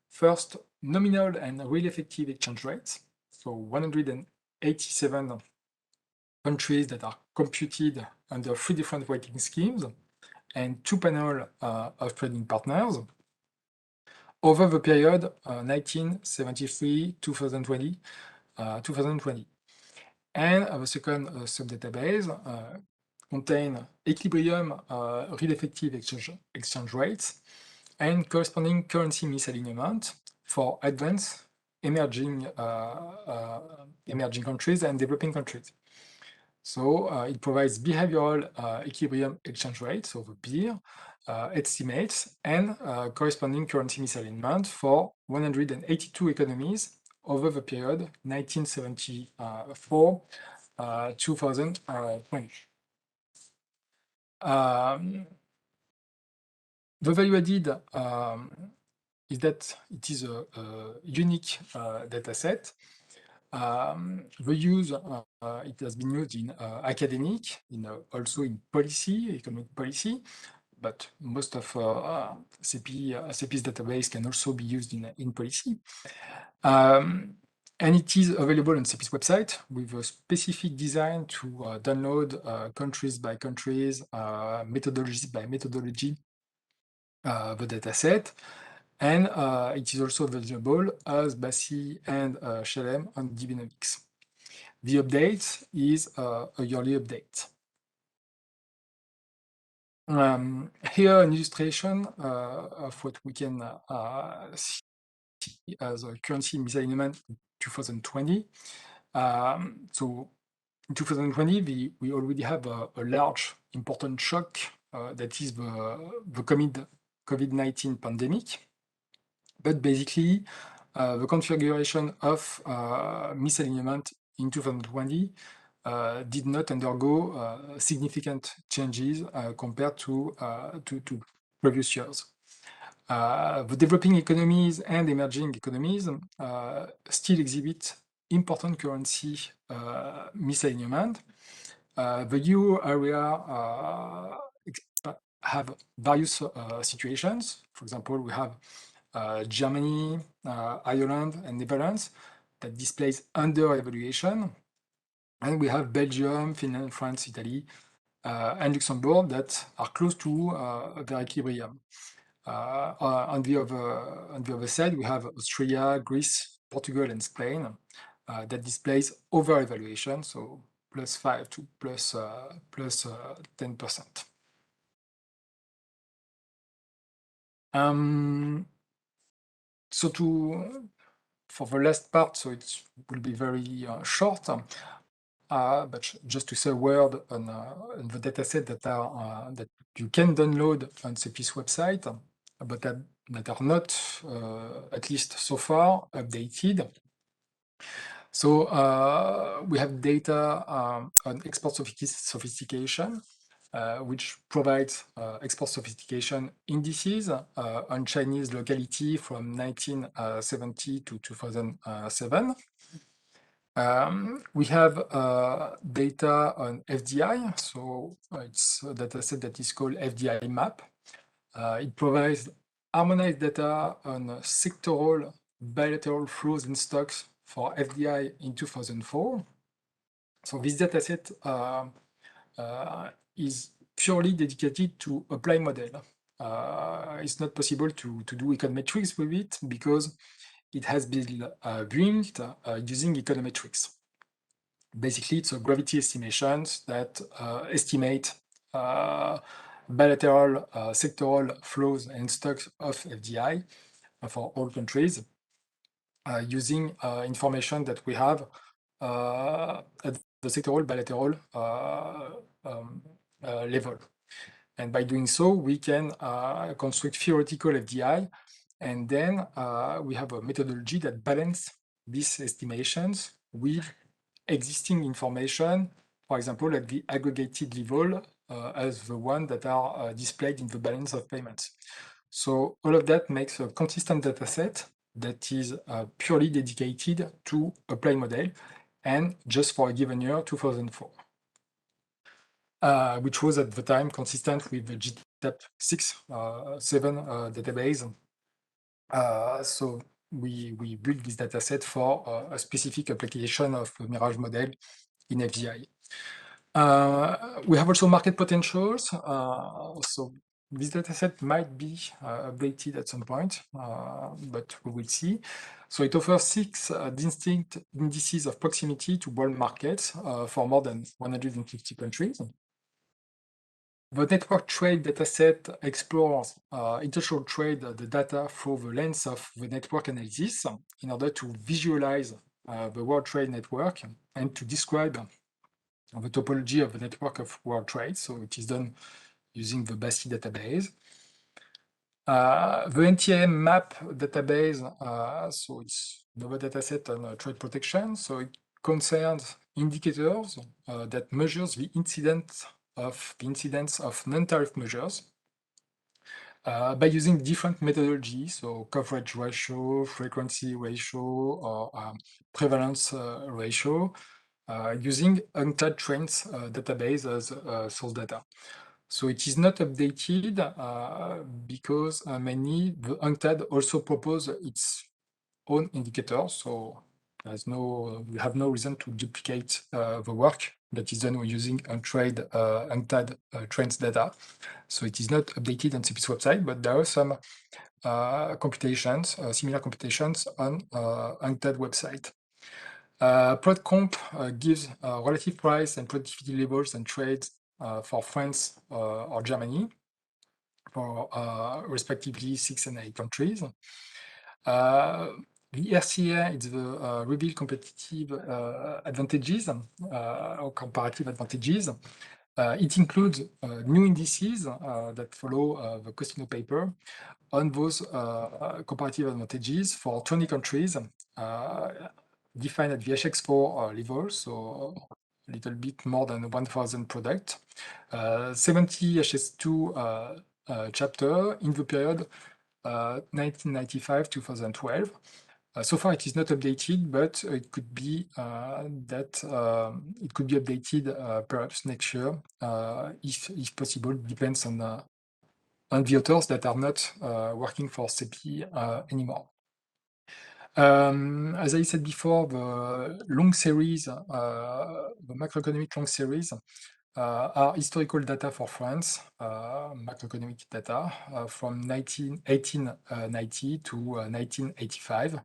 Speaker 1: first nominal and real effective exchange rates, so 187 countries that are computed under 3 different weighting schemes and 2 panels of trading partners over the period 1973, 2020, 2020. And the second sub-database contain equilibrium real effective exchange rates and corresponding currency misalignment for advanced emerging countries and developing countries. So it provides behavioral equilibrium exchange rate, so the beer, estimates, and corresponding currency misalignment for 182 economies over the period 1974 2020. The value added is that it is a unique data set. The use, it has been used in academic, also in policy, economic policy, but most of CEPII's database can also be used in policy. And it is available on CEPII's website with a specific design to download countries by countries, methodologies by methodology, the dataset. And it is also available as BASI and Shalem on DBnomics. The update is a yearly update. Here, an illustration of what we can see as a currency misalignment in 2020. So in 2020, we already have a large, important shock that is the COVID-19 pandemic. But basically, the configuration of misalignment in 2020 did not undergo significant changes compared to previous years. The developing economies and emerging economies still exhibit important currency misalignment. The euro area have various situations. For example, we have Germany, Ireland, and Netherlands that displays under evaluation. And we have Belgium, Finland, France, Italy, and Luxembourg that are close to their equilibrium. On the other side, we have Austria, Greece, Portugal, and Spain that displays over evaluation, so +5 to plus 10%. So for the last part, so it will be very short. But just to say a word on the dataset that you can download on CEPII's website, but that are not, at least so far, updated. So we have data on export sophistication, which provides export sophistication indices on Chinese locality from 1970 to 2007. We have data on FDI, so it's a dataset that is called FDI map. It provides harmonized data on sectoral bilateral flows in stocks for FDI in 2004. So this dataset is purely dedicated to apply model. It's not possible to do econometrics with it because it has been built using econometrics. Basically, it's a gravity estimations that estimate bilateral sectoral flows and stocks of FDI for all countries using information that we have at the sectoral bilateral level. And by doing so, we can construct theoretical FDI, and then we have a methodology that balances these estimations with existing information, for example, at the aggregated level as the one that are displayed in the balance of payments. So all of that makes a consistent data set that is purely dedicated to apply model and just for a given year, 2004. Which was at the time consistent with the GTAP 7 database. So we built this dataset for a specific application of a Mirage model in FDI. We have also market potentials. So this dataset might be updated at some point, but we will see. So it offers 6 distinct indices of proximity to world markets for more than 150 countries. The network trade dataset explores international trade the data through the lens of the network analysis in order to visualize the world trade network and to describe the topology of the network of world trade. So it is done using the BASI database. The NTM map database, so it's another dataset on trade protection. So it concerns indicators that measures the incidence of non-tariff measures by using different methodologies, so coverage ratio, frequency ratio, or prevalence ratio, using UNCTAD trends database as source data. So it is not updated because mainly the UNCTAD also propose its own indicators. So we have no reason to duplicate the work that is done using Untitled Trends data. So it is not updated on CEPII's website, but there are some computations, similar computations on Untitled website. ProdComp gives relative price and productivity levels and trades for France or Germany for respectively 6 and 8 countries. The RCA is the reveal competitive advantages or comparative advantages. It includes new indices that follow the Costino paper on those comparative advantages for 20 countries defined at the HX4 level, so a little bit more than 1,000 products. 70 HS2 chapter in the period 1995-2012. So far, it is not updated, but it could be that it could be updated perhaps next year, if possible. Depends on the authors that are not working for CEPII anymore. As I said before, the long series, the macroeconomic long series, are historical data for France, macroeconomic data from 1890 to 1985.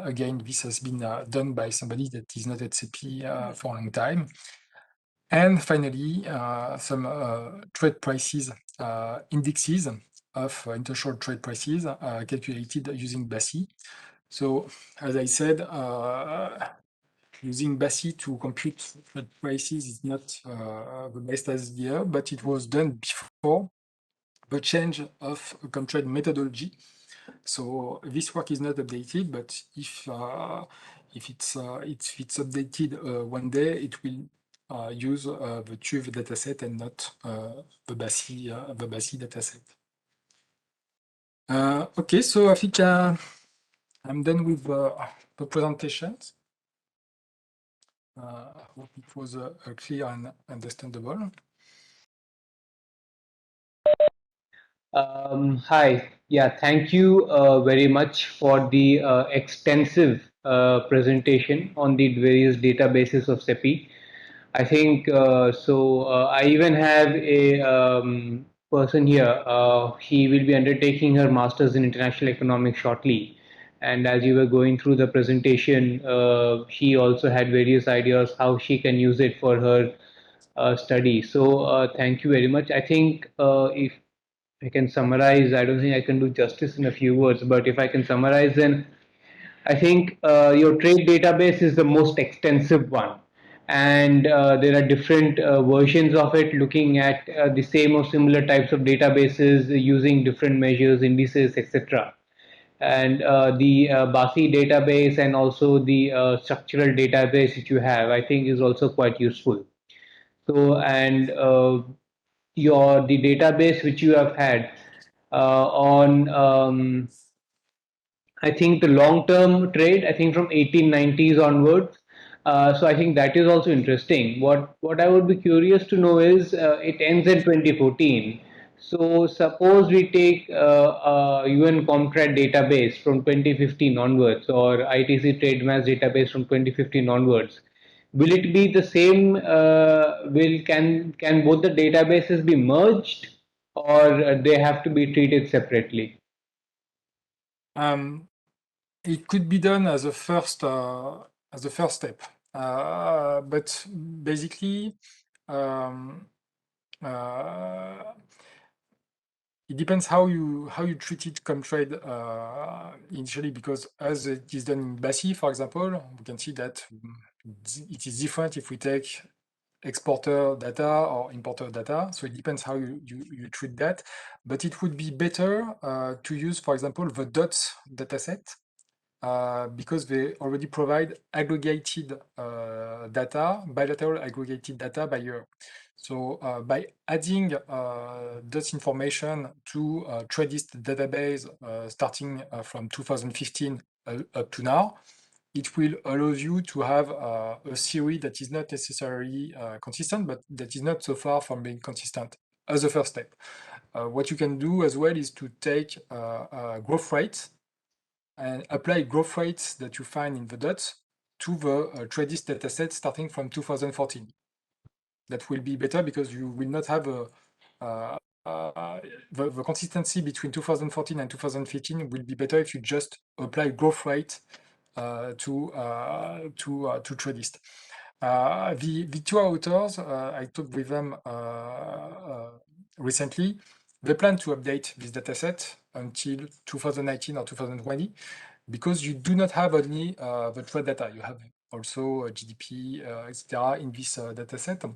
Speaker 1: Again, this has been done by somebody that is not at CEPII for a long time. And finally, some trade prices indexes of international trade prices calculated using BASI. So, as I said, using BASI to compute trade prices is not the best idea, but it was done before the change of trade methodology. So this work is not updated, but if it's updated one day, it will use the TÜV dataset and not the BASI dataset. Okay, so I think I'm done with the presentations. I hope it was clear and understandable.
Speaker 2: Hi. Yeah, thank you very much for the extensive presentation on the various databases of CEPI. I think so. I even have a person here. He will be undertaking her master's in international economics shortly. And as you were going through the presentation, she also had various ideas how she can use it for her study. So thank you very much. I think if I can summarize, I don't think I can do justice in a few words, but if I can summarize, then I think your trade database is the most extensive one. And there are different versions of it looking at the same or similar types of databases using different measures, indices, etc. And the BASI database and also the structural database that you have, I think, is also quite useful. So, and the database which you have had on I think the long-term trade, I think from 1890s onwards. So I think that is also interesting. What I would be curious to know is it ends in 2014. So suppose we take UN Comtrade database from 2015 onwards, or ITC Trade Mass database from 2015 onwards. Will it be the same? Will can both the databases be merged, or they have to be treated separately?
Speaker 1: It could be done as a first step, but basically, it depends how you treated Comtrade initially, because as it is done in BASI, for example, we can see that it is different if we take exporter data or importer data. So it depends how you treat that. But it would be better to use, for example, the DOTS dataset, because they already provide aggregated data, bilateral aggregated data by year. So by adding this information to Tradis Database starting from 2015 up to now, it will allow you to have a theory that is not necessarily consistent, but that is not so far from being consistent as a first step. What you can do as well is to take growth rates and apply growth rates that you find in the dots to the Tradis dataset starting from 2014. That will be better because you will not have the consistency between 2014 and 2015 will be better if you just apply growth rate to Tradis. The two authors, I talked with them recently. They plan to update this dataset until 2019 or 2020 because you do not have only the trade data. You have also GDP, etc. in this dataset.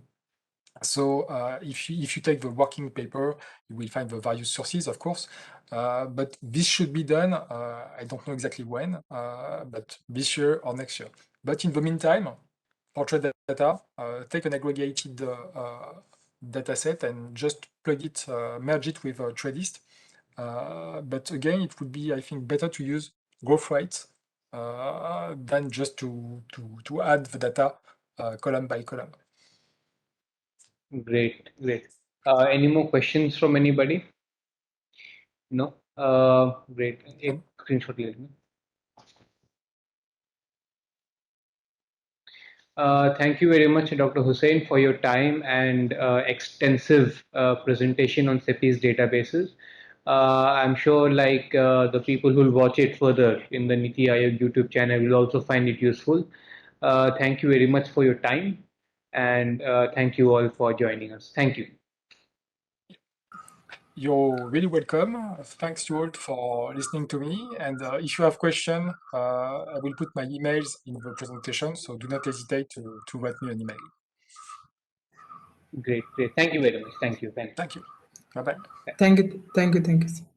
Speaker 1: So if you take the working paper, you will find the various sources, of course, but this should be done, I don't know exactly when, but this year or next year. But in the meantime, for trade data, take an aggregated data set and just plug it, merge it with Tradist. But again, it would be, I think, better to use growth rates than just to add the data column by column.
Speaker 2: Great, great. Any more questions from anybody? No? Great. एक screenshot ले लेना. Thank you very much, Dr. Hussain, for your time and extensive presentation on CEPII's databases. I'm sure the people who will watch it further in the Niti Aayog YouTube channel will also find it useful. Thank you very much for your time, and thank you all for joining us. Thank you.
Speaker 1: You're really welcome. Thanks to all for listening to me. And if you have questions, I will put my emails in the presentation, so do not hesitate to write me an email.
Speaker 2: Great, great. Thank you very much. Thank you.
Speaker 1: Thank you. Bye-bye.
Speaker 4: Thank you.